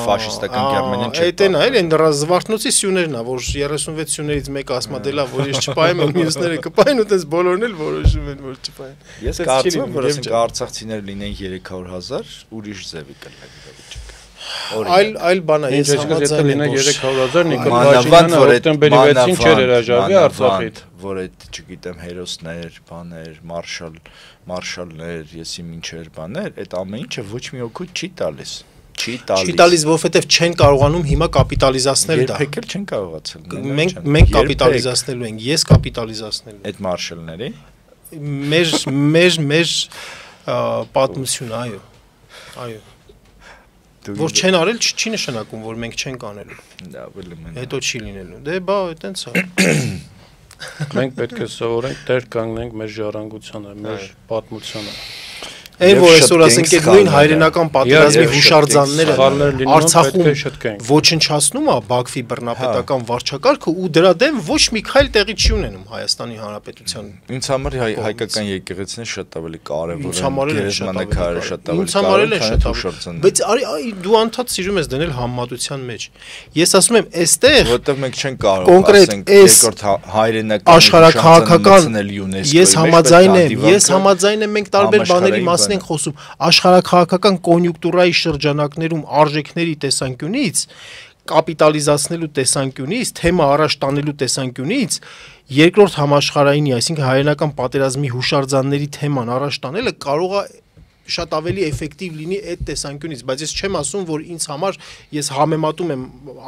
ֆաշիստական Գերմանիան չէր։ Այդ այն զվարթնոցի սյուներն է, որ 36 սյուներից մեկը ասма դելա, որ ես չպայեմ, մյուսները կպային ու տես բոլորն էլ որոշում են, որ չպային։ Ես կարծում եմ, որ ասենք արցախցիներ լինեն 300,000, ուրիշ ձևի կլինի վիճակը։ Այլ բան է, ես համաձայն եմ, 300,000 Նիկոլ Փաշինյանը հոկտեմբերի 6-ին չէր հրաժարվի Արցախից, որ այդ, չգիտեմ, հերոսներ, բաներ, մարշալներ, եսի մինչեր բաներ, այդ ամեն ինչը ոչ մի օգուտ չի տալիս։ Չի տալիս, որովհետև չեն կարողանում հիմա կապիտալիզացնել դա։ Երբեք էլ չեն կարողացել։ Մենք կապիտալիզացնելու ենք, ես կապիտալիզացնելու։ Այդ մարշալների։ Մեր պատմությունը, այո։ Որ չեն արել չի նշանակում, որ մենք չենք անելու։ Դա բլեմ։ Հետո չի լինելու։ Դե բա այտենց է։ Մենք պետք է սովորենք տեր կանգնենք մեր ժառանգությանը, մեր պատմությանը։ Այն որ այսօր ասենք այդ նույն հայրենական պատերազմի հուշարձանները Արցախում ոչնչացնում է Բաքվի բռնապետական վարչակարգը ու դրա դեմ ոչ մի քայլ տեղի չի ունենում Հայաստանի Հանրապետության։ Ինձ համար հայկական եկեղեցին շատ ավելի կարևոր է, գերեզմանակարը շատ ավելի կարևոր է։ Բայց դու անդադ սիրում ես դնել համեմատության մեջ։ Ես ասում եմ, այստեղ որովհետև մենք չենք կարող ասենք երկրորդ հայրենական աշխարհաքաղաքական ես համաձայն եմ, մենք տարբեր բաների մասին ենք խոսում աշխարհաքաղաքական կոնյունկտուրայի շրջանակներում արժեքների տեսանկյունից, կապիտալիզացնելու տեսանկյունից, թեմա առաջ տանելու տեսանկյունից, երկրորդ համաշխարհայինի, այսինքն հայերենական պատերազմի հուշարձանների թեման առաջ տանելը կարող է շատ ավելի էֆեկտիվ լինի այդ տեսանկյունից, բայց ես չեմ ասում, որ ինձ համար ես համեմատում եմ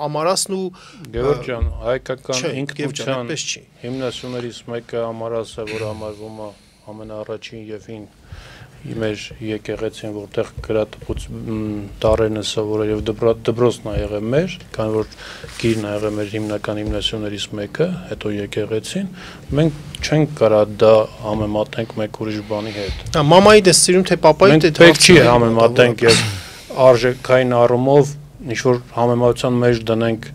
Ամարասն ու Գևորգ ջան, հայկական ինքնության հիմնասյուներից մեկը Ամարասը, որ համարվում է ամենաառաջին եւ մեր եկեղեցին, որտեղ գրատպուց դարերն է սովորել եւ դպրոցն ա եղել մեր, քանի որ գիրն ա եղել մեր հիմնական հիմնասյուներից մեկը, հետո եկեղեցին, մենք չենք կարա դա համեմատենք մեկ ուրիշ բանի հետ։ Մամայի դες սիրում թե պապայի թե պետք չի համեմատենք եւ արժեքային առումով ինչ որ համեմատության մեջ դնենք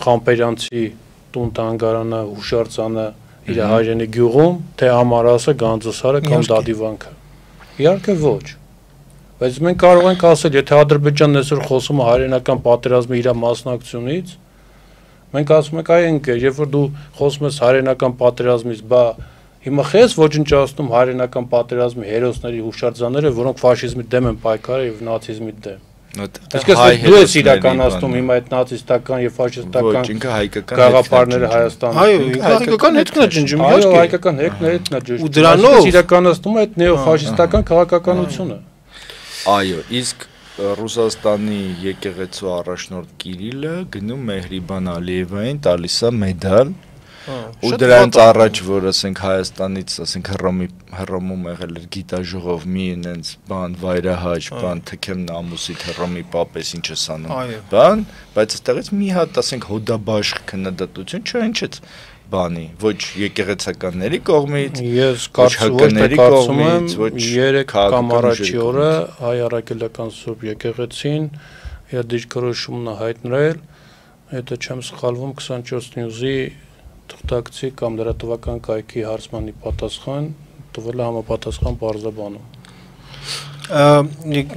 Խամպերյանցի տուն տանգարանը, հուշարձանը իր հայրենի գյուղում, թե Ամարասը, Գանձոսարը կամ Դադիվանքը։ Իհարկե ոչ։ Բայց մենք կարող ենք ասել, եթե Ադրբեջանն այսօր խոսում է հայրենական պատերազմի իր մասնակցությունից, մենք ասում ենք, այ ընկեր, երբ որ դու խոսում ես հայրենական պատերազմից, բա հիմա խես ոչնչացնում հայրենական պատերազմի հերոսների հուշարձանները, որոնք ֆաշիզմի դեմ են պայքարել եւ նացիզմի դեմ։ Այսինքն դու ես իրականացնում հիմա այդ նացիստական եւ ֆաշիստական գաղափարները Հայաստանում։ Այո, հայկական հետքնաջնջում, այո, հայկական հետքնաջնջում։ Ու դրանով իրականացնում է այդ նեոֆաշիստական քաղաքականությունը։ Այո, իսկ Ռուսաստանի եկեղեցու առաջնորդ Կիրիլը գնում Մեհրիբան Ալիևային, տալիս է մեդալ։ Ու դրանց առաջ, որ ասենք Հայաստանից, ասենք Հռոմում եղել էր գիտաժողով մի այնց բան, վայրահաճ, բան, թքեմ նամուսիդ Հռոմի պապես ինչ ես անում, բան, բայց այստեղից մի հատ, ասենք հոդաբաշխ քննադատություն, չէ, ինչ է բանի, ոչ եկեղեցականների կողմից, ես կարծում եմ 3 կամ առաջի օրը հայ առաքելական Սուրբ եկեղեցին իր դիրքորոշումն է հայտնել, եթե չեմ սխալվում 24 News-ի թղթակցի կամ լրատվական կայքի հարցմանի պատասխան տվել է համապատասխան պարզաբանում։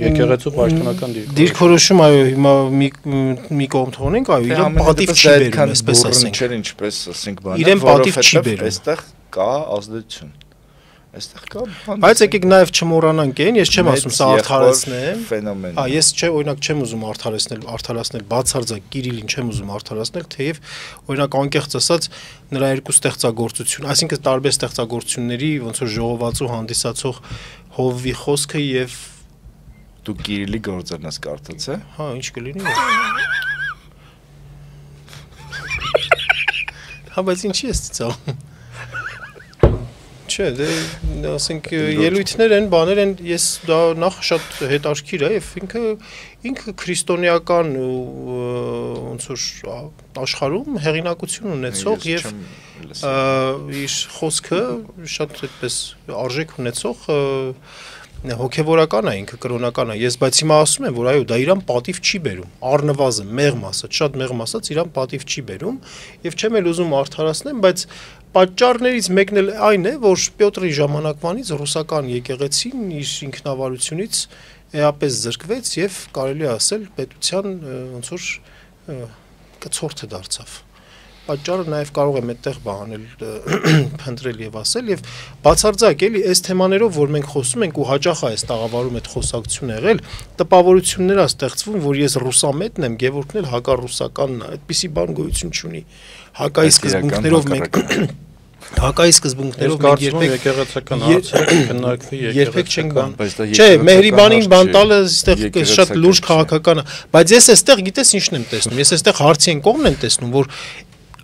Եկեղեցու պաշտոնական դիրքորոշում, այո, հիմա մի կողմ թողնենք, այո, իրեն պատիվ չի բերում, այսպես ասենք։ Ինչպես ասենք բանը, իրեն պատիվ չի բերում։ Այստեղ կա ազդեցություն։ Այստեղ կա բան։ Բայց եկեք նաև չմոռանանք այն, ես չեմ ասում սա արդարացնեմ։ Ֆենոմեն։ Ես օրինակ չեմ ուզում արդարացնել բացարձակ Կիրիլին չեմ ուզում արդարացնել, թեև օրինակ անկեղծ ասած նրա երկու ստեղծագործություն, այսինքն տարբեր ստեղծագործությունների ոնց որ ժողովածու հանդիսացող Հովվի խոսքը եւ դու Կիրիլի գործերն ես կարդաց, է։ Հա, ինչ կլինի։ Հա, բայց ինչի՞ ես ծիծաղում։ Չէ, դե ասենք ելույթներ են, բաներ են, ես դա նախ շատ հետաքրքիր է եւ ինքը քրիստոնեական ոնց որ աշխարհում հեղինակություն ունեցող եւ իր խոսքը շատ այդպես արժեք ունեցող հոգեվորական է, ինքը կրոնական է։ Ես բայց հիմա ասում եմ, որ այո, դա իրան պատիվ չի բերում։ Առնվազն մեղմ ասած, շատ մեղմ ասած, իրան պատիվ չի բերում եւ չեմ էլ ուզում արդարացնեմ, բայց պատճառներից մեկն էլ այն է, որ Պյոտրի ժամանակվանից ռուսական եկեղեցին իր ինքնավարությունից էապես զրկվեց եւ կարելի է ասել պետության ոնց որ կցորդը դարձավ։ Պատճառը նաև կարող եմ այդտեղ բանել փնտրել եւ ասել եւ բացարձակ էլի այս թեմաներով որ մենք խոսում ենք ու հաճախ է այս տաղավարում այդ խոսակցությունը եղել տպավորություններ է ստեղծվում որ ես ռուսամետն եմ Գևորգն էլ հակառուսականն է այդպիսի բան գոյություն չունի հակայի սկզբունքներով մենք հակայի սկզբունքներով մենք եկեղեցական հարցեր քննարկվի երբեք չենք բան չէ Մեհրիբանին բան տալը այստեղ շատ լուրջ քաղաքական է բայց ես այստեղ գիտես ինչն եմ տեսնում ես այստեղ հարցի են կողմն եմ տեսնում որ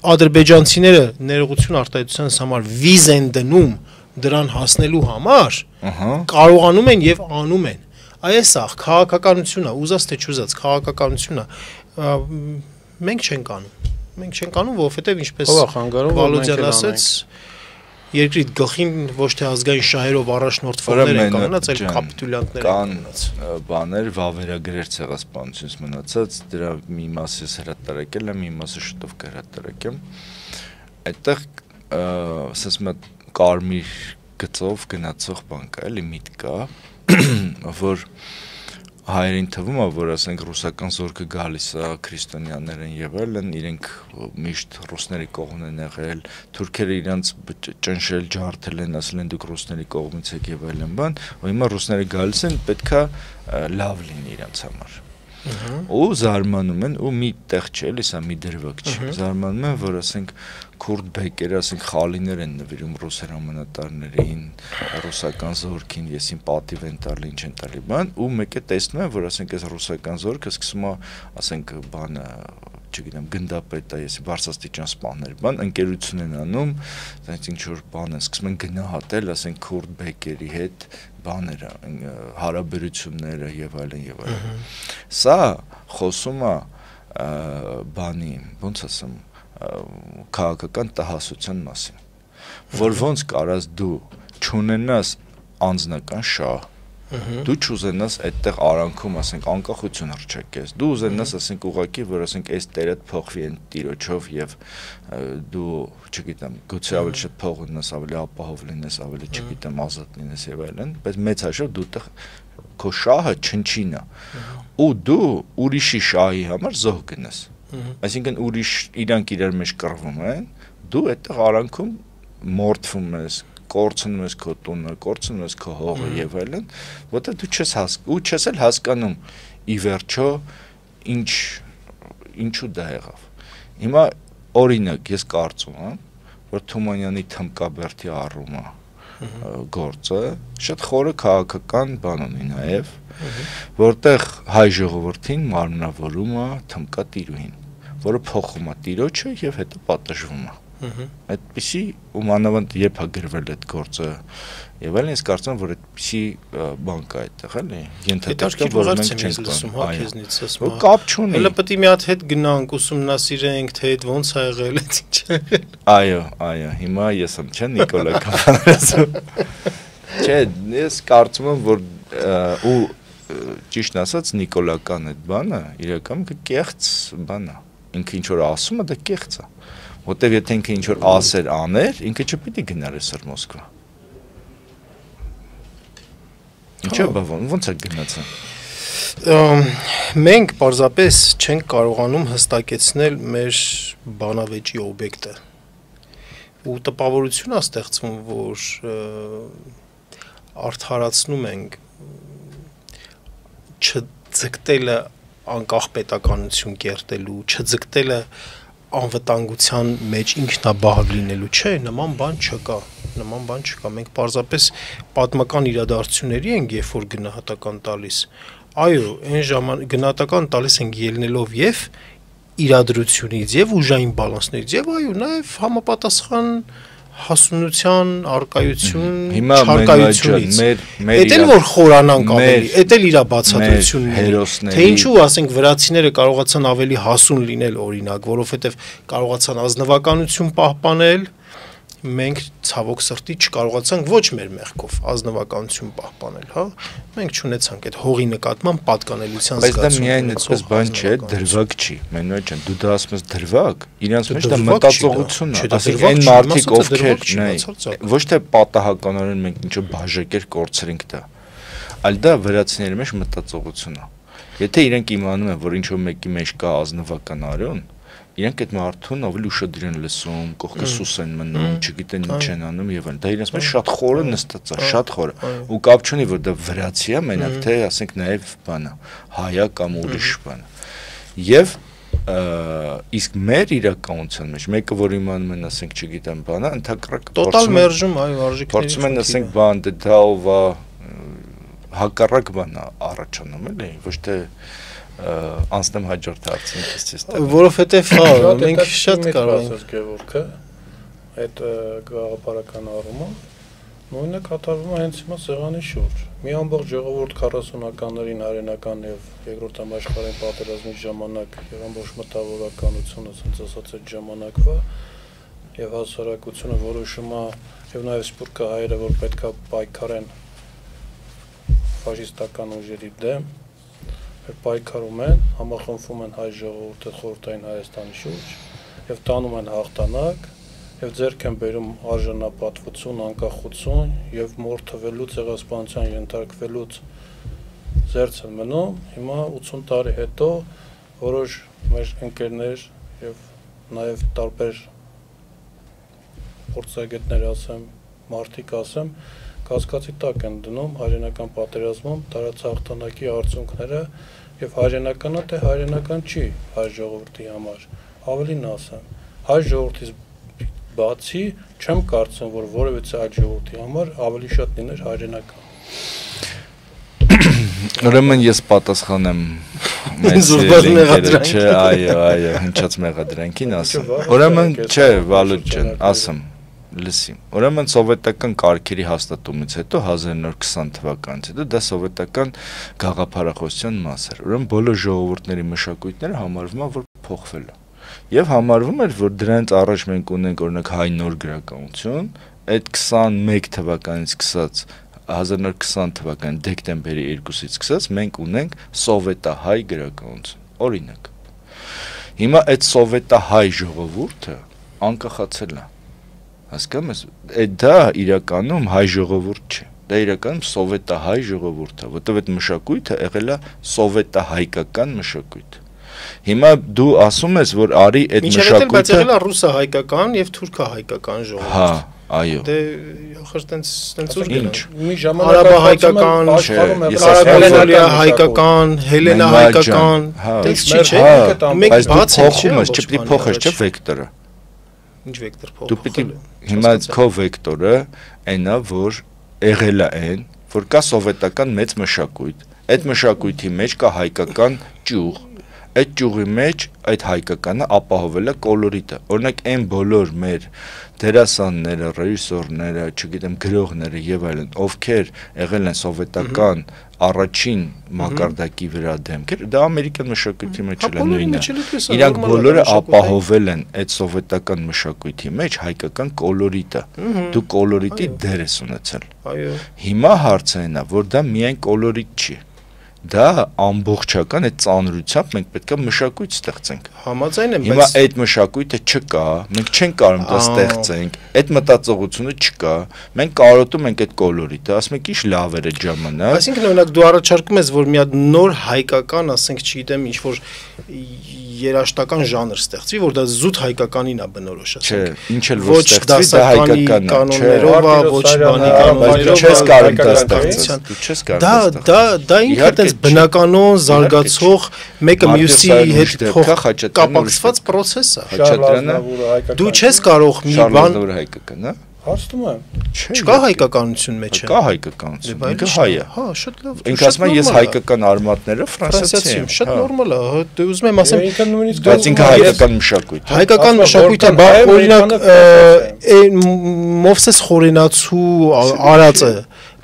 ադրբեջանցիները ներողություն արտահայտության համար վիզ են դնում դրան հասնելու համար կարողանում են եւ անում են այս է քաղաքականություն է ուզած թե չուզած քաղաքականություն է մենք չենք անում որովհետեւ ինչպես Վալոդյան ասաց երկրի գլխին ոչ թե ազգային շահերով առաջնորդվողներ են կանած այլ կապիտուլյանտներ կան բաներ վավերագրեր ցեղասպանությունից մնացած դրա մի մասը հրատարակել եմ մի մասը շուտով կհրատարակեմ այդտեղ ասես մի կարմիր գծով գնացող բան կա էլի միտ կա որ հայերին թվում է որ ասենք ռուսական զորքը գալիս է քրիստոնյաներ են եղել են իրենք միշտ ռուսների կողմն են եղել թուրքերը իրանց ճնշել ջարդել են ասել են դուք ռուսների կողմից եք եւ այլն բան ու հիմա ռուսները գալիս են պետքա լավ լինի իրանց համար ու զարմանում են ու մի տեղ չէ էլի սա մի դրվագ չի զարմանում են որ ասենք քուրդ բեկերը ասենք խալիներ են նվիրում ռուս հրամանատարներին ռուսական զորքին եսին պատիվ են տալի ինչ են տալի բան ու մեկը տեսնում է որ ասենք այս ռուսական զորքը սկսում է ասենք բանը չգիտեմ, գնդապետ է, եսի բարձրաստիճան սպաներ, բան ընկերություն են անում, այնց ինչ որ բան են սկսում են գնահատել, ասենք Քուրդ Բեկերի հետ բաները, հարաբերությունները եւ այլն եւ այլն։ Սա խոսում է բանի, ոնց ասեմ, քաղաքական տհասության մասին, որ ոնց կարաս դու չունենաս անձնական շահ, դու չուզենաս այդտեղ արանքում, ասենք, անկախություն հռչակես, դու ուզենաս, ասենք, ուղղակի, որ ասենք, այս տերդ փոխվի այն տիրոջով եւ դու, չգիտեմ, գուցե ավելի շատ փող ունենաս, ավելի ապահով լինես, ավելի, չգիտեմ, ազատ լինես եւ այլն, բայց մեծ հաշվով դու այդտեղ քո շահը չնչին է, ու դու ուրիշի շահի համար զոհ գնաս, այսինքն ուրիշ իրանք իրար մեջ կռվում են, դու այդտեղ արանքում մորթվում ես, կորցնում ես քո տունը, կորցնում ես քո հողը եւ այլն, որտեղ դու չես էլ հասկանում ի վերջո ինչու դա եղավ։ Հիմա օրինակ ես կարծում եմ, որ Թումանյանի Թմկաբերդի առումը գործը շատ խորը քաղաքական բան ունի նաեւ, որտեղ հայ ժողովրդին մարմնավորում է Թմկատիրուհին, որը փոխում է տիրոջը եւ հետո պատժվում է։ Այդպիսի ու մանավանդ երբ է գրվել այդ գործը եւ այլն, ես կարծում եմ, որ այդպիսի բան կա այդտեղ, էլի, ենթադրվում որ մենք չենք լսում, հա, քեզնից ասում։ Կապ չունի։ Հələ պետք է մի հատ հետ գնանք, ուսումնասիրենք, թե այդ ոնց ա եղել, այդ ինչ է։ Այո, հիմա ես եմ, չէ, Նիկոլա Կապանասը։ Չէ, ես կարծում եմ, որ ու ճիշտ ասած Նիկոլական այդ բանը իրականում կեղծ բան է։ Ինքը ինչ որ ասում է, դա կեղծ է։ Որտեւ եթե ինքը ինչ որ ասեր աներ, ինքը չպիտի գնար այսօր Մոսկվա։ Ինչա բավոն, ոնց է գնացել։ Մենք պարզապես չենք կարողանում հստակեցնել մեր բանավեճի օբյեկտը։ Ու տպավորություն է ստեղծվում, որ արդարացնում ենք չձգտելը անկախ պետականություն կերտելու, չձգտելը անվտանգության մեջ ինքնաբավ լինելու, չէ, նման բան չկա, մենք պարզապես պատմական իրադարձությունների ենք, երբ որ գնահատական տալիս, այո, այն ժամանակ գնահատական տալիս ենք ելնելով եւ իրադրությունից եւ ուժային բալանսներից եւ այո, նաեւ համապատասխան հասունության արկայություն, չարկայությունից։ Էդ էլ որ խորանանք ավելի, էդ էլ իր բացատրությունն է։ Թե ինչու, ասենք, վրացիները կարողացան ավելի հասուն լինել, օրինակ, որովհետև կարողացան ազնվականություն պահպանել, մենք ցավոք սրտի չկարողացանք ոչ մեր մեղքով ազնվականություն պահպանել, հա։ Մենք չունեցանք այդ հողի նկատմամբ պատկանելիության զգացում։ Բայց դա միայն այդպես բան չէ, դրվագ չի։ Մենոջ են, դու դա ասում ես դրվագ, իրենց մեջ դա մտածողություն է, ասենք այն մարդիկ ովքեր, ոչ թե պատահականորեն մենք ինչ-որ բաժակեր կորցրենք դա, այլ դա վրացիների մեջ մտածողություն է։ Եթե իրենք իմանում են, որ ինչ-որ մեկի մեջ կա ազնվական արյուն, իրենք այդ մարդուն ավելի ուշադիր են լսում, կողքը սուս են մնում, չգիտեն ինչ են անում եւ այլն։ Դա իրենց մեջ շատ խորը նստած է, շատ խորը։ Ու կապ չունի, որ դա վրացի է, մենակ թե ասենք նաեւ բանը, հայա կամ ուրիշ բան։ Եվ իսկ մեր իրականության մեջ մեկը որ իմանում են, ասենք, չգիտեմ, բանը, ընդհակառակ տոտալ մերժում, այո, արժեքների փորձում են, ասենք, բան դա ով է հակառակ բան առաջանում, էլի, ոչ թե անցնեմ հաջորդ հարցին դիստիստը որովհետև հա մենք շատ կարող ենք Գևորգը այդ գաղափարական առումով նույնը կատարվում է հենց հիմա սեղանի շուրջ մի ամբողջ ժողովուրդ 40-ականներին հայրենական եւ երկրորդ համաշխարհային պատերազմի ժամանակ եւ ամբողջ մտավորականությունը ասած այդ ժամանակվա եւ հասարակությունը որոշում է եւ նաեւ սփյուռքը հայերը որ պետքա պայքարեն ֆաշիստական ուժերի դեմ պայքարում են, համախմբվում են հայ ժողովուրդը խորհրդային Հայաստանի շուրջ եւ տանում են հաղթանակ եւ ձեռք են բերում արժանապատվություն, անկախություն եւ մորթվելու ցեղասպանության ենթարկվելուց զերծ են մնում։ Հիմա 80 տարի հետո որոշ մեր ընկերներ եւ նաեւ տարբեր փորձագետներ ասեմ, մարդիկ ասեմ, կասկածի տակ են դնում հայրենական պատերազմում տարածահաղթանակի արդյունքները եւ հայրենականա թե հայրենական չի հայ ժողովրդի համար ավելին ասեմ հայ ժողովրդից բացի չեմ կարծում որ որևէ այլ ժողովրդի համար ավելի շատ լիներ հայրենական Ուրեմն ես պատասխանեմ Չէ, այո, հնչած մեղադրանքին ասեմ։ Ուրեմն, չէ, Վալուտ ջան, ասեմ, լսի։ Ուրեմն սովետական կարգերի հաստատումից հետո 1920 թվականից հետո դա սովետական գաղափարախոսության մաս էր։ Ուրեմն բոլոր ժողովուրդների մշակույթները համարվում է, որ փոխվել է։ Եվ համարվում էր, որ դրանից առաջ մենք ունենք օրինակ հայ նոր գրականություն, այդ 21 թվականից սկսած 1920 թվականի դեկտեմբերի 2-ից սկսած մենք ունենք սովետահայ գրականություն, օրինակ։ Հիմա այդ սովետահայ ժողովուրդը անկախացել է, հասկանում ես, դա իրականում հայ ժողովուրդ չէ, դա իրականում սովետահայ ժողովուրդ է, որտեղ այդ մշակույթը եղել է սովետահայկական մշակույթ։ Հիմա դու ասում ես, որ արի այդ մշակույթը բայց եղել է ռուսահայկական եւ թուրքահայկական ժողովուրդ։ Հա, այո։ Դե ախր տենց ուր գնաց։ Մի ժամանակ արաբահայկական, կարաբալիահայկական, հելենահայկական, տենց չի չէ։ Մենք բաց փոխում ես, չպետք է փոխես, չէ՞ վեկտորը։ Ինչ վեկտոր փոխում։ Դու պիտի հիմա քո վեկտորը այնա, որ եղել է այն, որ կա սովետական մեծ մշակույթ։ Այդ մշակույթի մեջ կա հայկական ճյուղ։ Այդ ճյուղի մեջ այդ հայկականը ապահովել է կոլորիտը։ Օրինակ այն բոլոր մեր դերասանները, ռեժիսորները, չգիտեմ, գրողները եւ այլն, ովքեր եղել են սովետական առաջին մակարդակի վրա դեմքեր, դա ամերիկյան մշակույթի մեջ էլ է նույնը։ Իրանք բոլորը ապահովել են այդ սովետական մշակույթի մեջ հայկական կոլորիտը։ Դու կոլորիտի դեր ես ունեցել։ Այո։ Հիմա հարցը այն է, որ դա միայն կոլորիտ չի։ Դա ամբողջական այդ ծանրությամբ մենք պետք է մշակույթ ստեղծենք։ Համաձայն եմ, Հիմա այդ մշակույթը չկա, մենք չենք կարող դա ստեղծենք, այդ մտածողությունը չկա, մենք կարոտում ենք այդ կոլորիտը, ասում ենք ինչ լավ էր այդ ժամանակ։ Այսինքն օրինակ դու առաջարկում ես, որ մի հատ նոր հայկական, ասենք, չգիտեմ, ինչ որ երաժշտական ժանր ստեղծվի, որ դա զուտ հայկականին է բնորոշ, ասենք։ Չէ, ինչ էլ որ ստեղծվի, դա հայկականն է, կանոններով է, ոչ բանի կանոններով, չես կարող դա ստեղծել, դու չես կարող։ Դա ինքը այդպես բնականon զարգացող մեկը մյուսի հետ կապակցված process է։ Դու չես կարող մի բան հայկական, հա։ Հարցնում եմ։ Չկա հայկականություն մեջը։ Կա հայկականություն, ինքը հայ է։ Հա, շատ լավ։ Ինքը ասում է ես հայկական արմատներով ֆրանսիացի եմ։ Շատ նորմալ է, դե ուզում եմ ասեմ, ինքը նույնիսկ բայց ինքը հայկական մշակույթ է։ Հայկական մշակույթը, օրինակ, Մովսես Խորենացու արածը,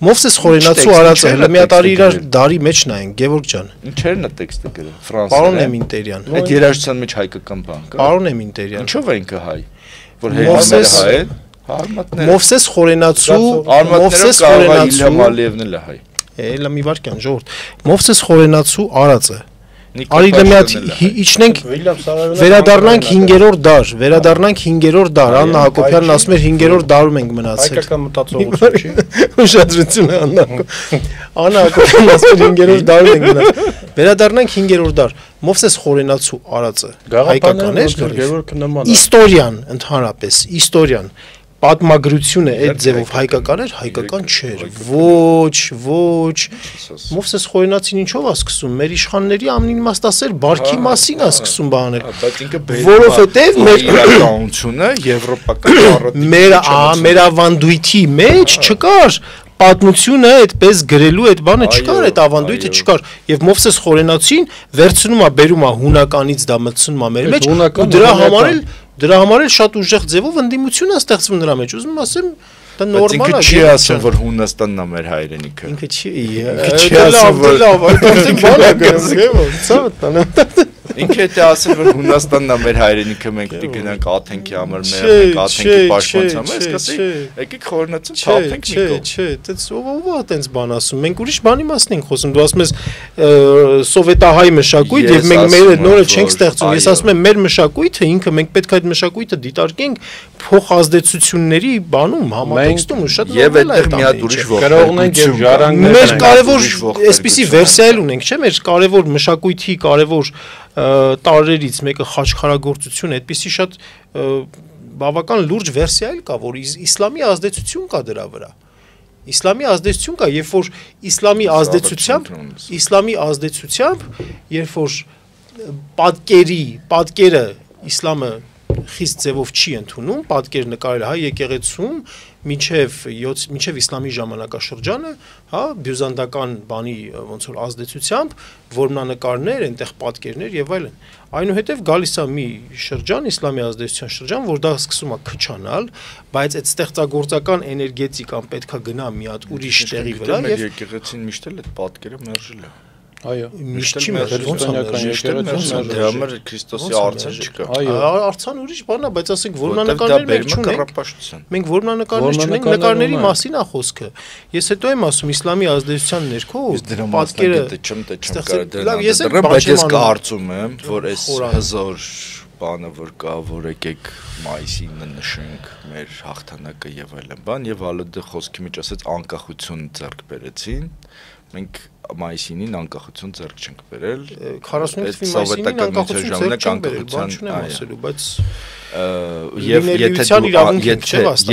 Մովսես Խորենացու արածը, հələ մի հատ իրար դարի մեջ նայեն, Գևորգ ջան։ Ինչերն է տեքստը գրել, ֆրանսերեն։ Պարոն Էմինտերյան։ Այդ երաժշտության մեջ հայկական բան կա։ Պարոն Էմինտերյան։ Ինչով է ինքը հայ։ Որ հերոսները հայ են։ Մովսես Խորենացու, Մովսես Խորենացու էլ է հայ։ Էլա մի վարքյան ժողովուրդ։ Մովսես Խորենացու արածը։ Արի լմյատ իջնենք վերադառնանք 5-րդ դար, վերադառնանք 5-րդ դար, Աննա Հակոբյանն ասում էր 5-րդ դարում ենք մնացել։ Հայկական մտածողություն չի։ Ուշադրություն է Աննա Հակոբյանն ասում էր 5-րդ դարում ենք մնացել։ Վերադառնանք 5-րդ դար, Մովսես Խորենացու արածը հայկական էր, Իստորիան ընդհանրապես, Իստորիան պատմագրությունը այդ ձևով հայկական էր, հայկական չէր։ Ոչ։ Մովսես Խորենացին ինչով է սկսում։ Մեր իշխանների ամենիմաստասեր բարքի մասին է սկսում բանել։ Բայց ինքը որովհետև մեր իրականությունը եվրոպական մեր ավանդույթի մեջ չկար պատմությունը այդպես գրելու այդ բանը չկար, այդ ավանդույթը չկար եւ Մովսես Խորենացին վերցնում է, բերում է հունականից դա մտցնում է մեր մեջ ու դրա համար էլ շատ ուժեղ ձևով ընդդիմություն է ստեղծվում նրա մեջ։ Ուզում եմ ասեմ, դա նորմալ է։ Ինքը չի ասում, որ Հունաստանն է մեր հայրենիքը։ Ինքը չի ասում, որ լավ, այդ բան է գնացել, ցավտ տանեմ։ Ինքը դա ասել, որ Հունաստանն է մեր հայրենիքը, մենք պիտի գնանք Աթենքի համար, մենք Աթենքի պաշտպանության համար, ես կասեի, եկեք Խորենացուն թափենք մի կողմ։ Չէ, դից ով է այտենց բան ասում։ Մենք ուրիշ բանի մասին ենք խոսում։ Դու ասում ես սովետահայ մշակույթ եւ մենք մեր նորը չենք ստեղծում։ Ես ասում եմ մեր մշակույթը ինքը մենք պետք է այդ մշակույթը դիտարկենք փոխազդեցությունների բանում, համատեքստում ու շատ նորմալ է։ Եվ այդտեղ մի հատ ուրիշ ողջունենք եւ ժառանգներ։ Մեր կարևոր այսպիսի վերսիա էլ ունենք, չէ՞, մեր կարևոր մշակույթի կարևոր տարրերից մեկը խաչքարագործություն, այդպիսի շատ բավական լուրջ վերսիա էլ կա, որ իսլամի ազդեցություն կա դրա վրա։ Իսլամի ազդեցություն կա, երբ որ իսլամի ազդեցությամբ, երբ որ պատկերը իսլամը խիստ ձևով չի ընդունում, պատկեր նկարել հայ եկեղեցում մինչև իսլամի ժամանակաշրջանը, հա, բյուզանդական բանի ոնց որ ազդեցությամբ որմնանկարներ, այնտեղ պատկերներ եւ այլն։ Այնուհետև գալիս է մի շրջան, իսլամի ազդեցության շրջան, որ դա սկսում է քչանալ, բայց այդ ստեղծագործական էներգետիկան պետքա գնա մի հատ ուրիշ տեղի վրա եւ եկեղեցին միշտ էլ այդ պատկերը մերժել է։ Այո, միշտ չի մերժել, դրա համար Քրիստոսի արցան չկա։ Այո, արցան ուրիշ բան է, բայց ասենք որմնանկարներ մենք չունենք։ Մենք որմնանկարներ չունենք, նկարների մասին է խոսքը։ Ես հետո եմ ասում իսլամի ազդեցության ներքո պատկերը չեմ կարող բայց ես կարծում եմ, որ այս հզոր բանը որ կա, որ եկեք մայիսին նշենք մեր հաղթանակը եւ այլն բան եւ Ալոդը խոսքի մեջ ասեց անկախություն ձեռք բերեցին, մենք մայիսին անկախություն ձեռք չենք բերել 48-ի մայիսին անկախություն ձեռք չենք բերել, բան չունեմ ասելու, բայց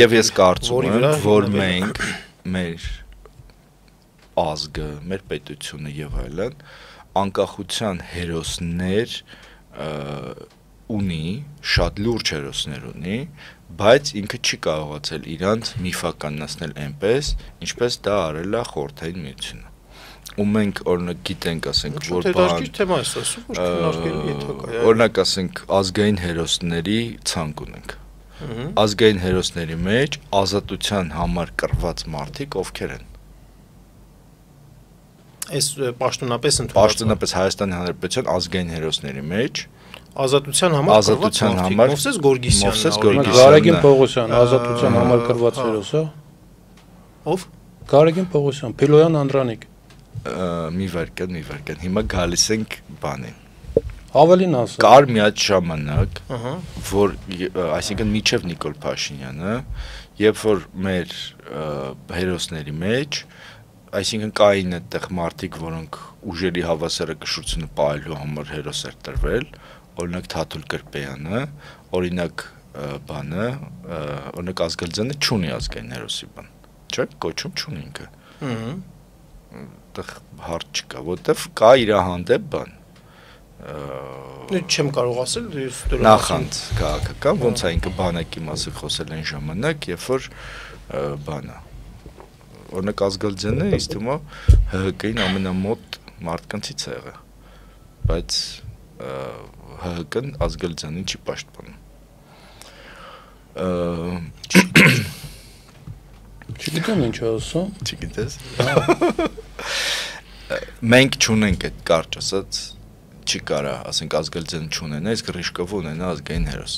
եւ ես կարծում եմ, որ մենք մեր ազգը, մեր պետությունը եւ այլն անկախության հերոսներ ունի, շատ լուրջ հերոսներ ունի, բայց ինքը չի կարողացել իրանց միֆականացնել այնպես, ինչպես դա արել է Խորհրդային Միությունը։ Ու մենք օրինակ գիտենք, ասենք, որ օրինակ ասենք ազգային հերոսների ցանկ ունենք։ Ազգային հերոսների մեջ ազատության համար կռված մարդիկ ովքեր են։ Այս պաշտոնապես Պաշտոնապես Հայաստանի Հանրապետության ազգային հերոսների մեջ ազատության համար Մովսես Գորգիսյանն, Գարեգին Պողոսյան, ազատության համար կռված հերոս, հա։ Ով? Գարեգին Պողոսյան, Փիլոյան Անդրանիկ։ Մի վարքան, հիմա գալիս ենք բանին։ Ավելին ասա։ Կար մի հատ ժամանակ, որ այսինքն միջև Նիկոլ Փաշինյանը, երբ որ մեր հերոսների մեջ, այսինքն կային այդտեղ մարդիկ, որոնք ուժերի հավասարակշռությունը պահելու համար հերոս էր տրվել, օրինակ Թաթուլ Կրպեյանը, օրինակ բանը, օրինակ Ազգալձյանը չունի ազգային հերոսի բան, չէ՞, կոչում չունի ինքը։ Այդտեղ հարց չկա, որտեվ կա իր հանդեպ բան։ Չեմ կարող ասել, նախանց քաղաքական, ոնց է ինքը բանակի մասին խոսել այն ժամանակ, երբ որ բանը օրինակ Ազգալձյանը ինձ թվում է ՀՀԿ-ին ամենամոտ մարդկանցից է եղել, բայց ՀՀԿ-ն Ազգալձյանին չի պաշտպանում։ Չգիտեմ ինչ ասում։ Չգիտես։ Մենք չունենք այդ կարճ ասած, չի կարա, ասենք Ազգալձյանը չունենա, իսկ Ռիշկովը ունենա ազգային հերոս։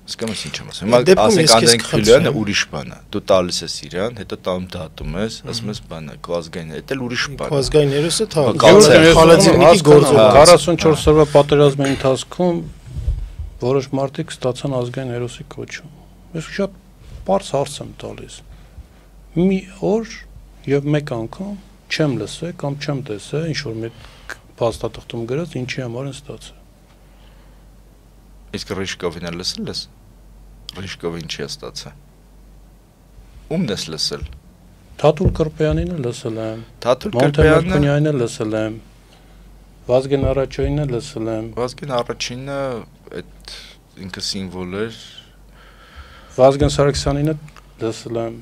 Սկամ ես ինչ եմ ասում։ Հիմա ասենք Անդրանիկ Փիլոյանը ուրիշ բան է։ Դու տալիս ես իրան, հետո տանում դատում ես, ասում ես բանը, քո ազգային է, դա ուրիշ բան է։ Քո ազգային հերոսը Խալաձիրնիկի գործը 44 տարվա պատերազմի ընթացքում որոշ մարդիկ ստացան ազգային հերոսի կոչում։ Ես շատ բարձ հարց եմ տալիս։ Մի օր եւ մեկ անգամ չեմ լսել կամ չեմ տեսել ինչ որ մի փաստաթղթում գրած ինչի համար են ստացել։ Իսկ Ռիշկովին լսել ես։ Ռիշկովը ինչի է ստացել։ Ումն ես լսել։ Թաթուլ Կրպեյանին էլ լսել եմ։ Թաթուլ Կրպեյանին էլ լսել եմ։ Վազգեն Արաչոյին էլ լսել եմ։ Վազգեն Արաչինը այդ ինքը սիմվոլ էր։ Վազգեն Սարգսյանին էլ լսել եմ։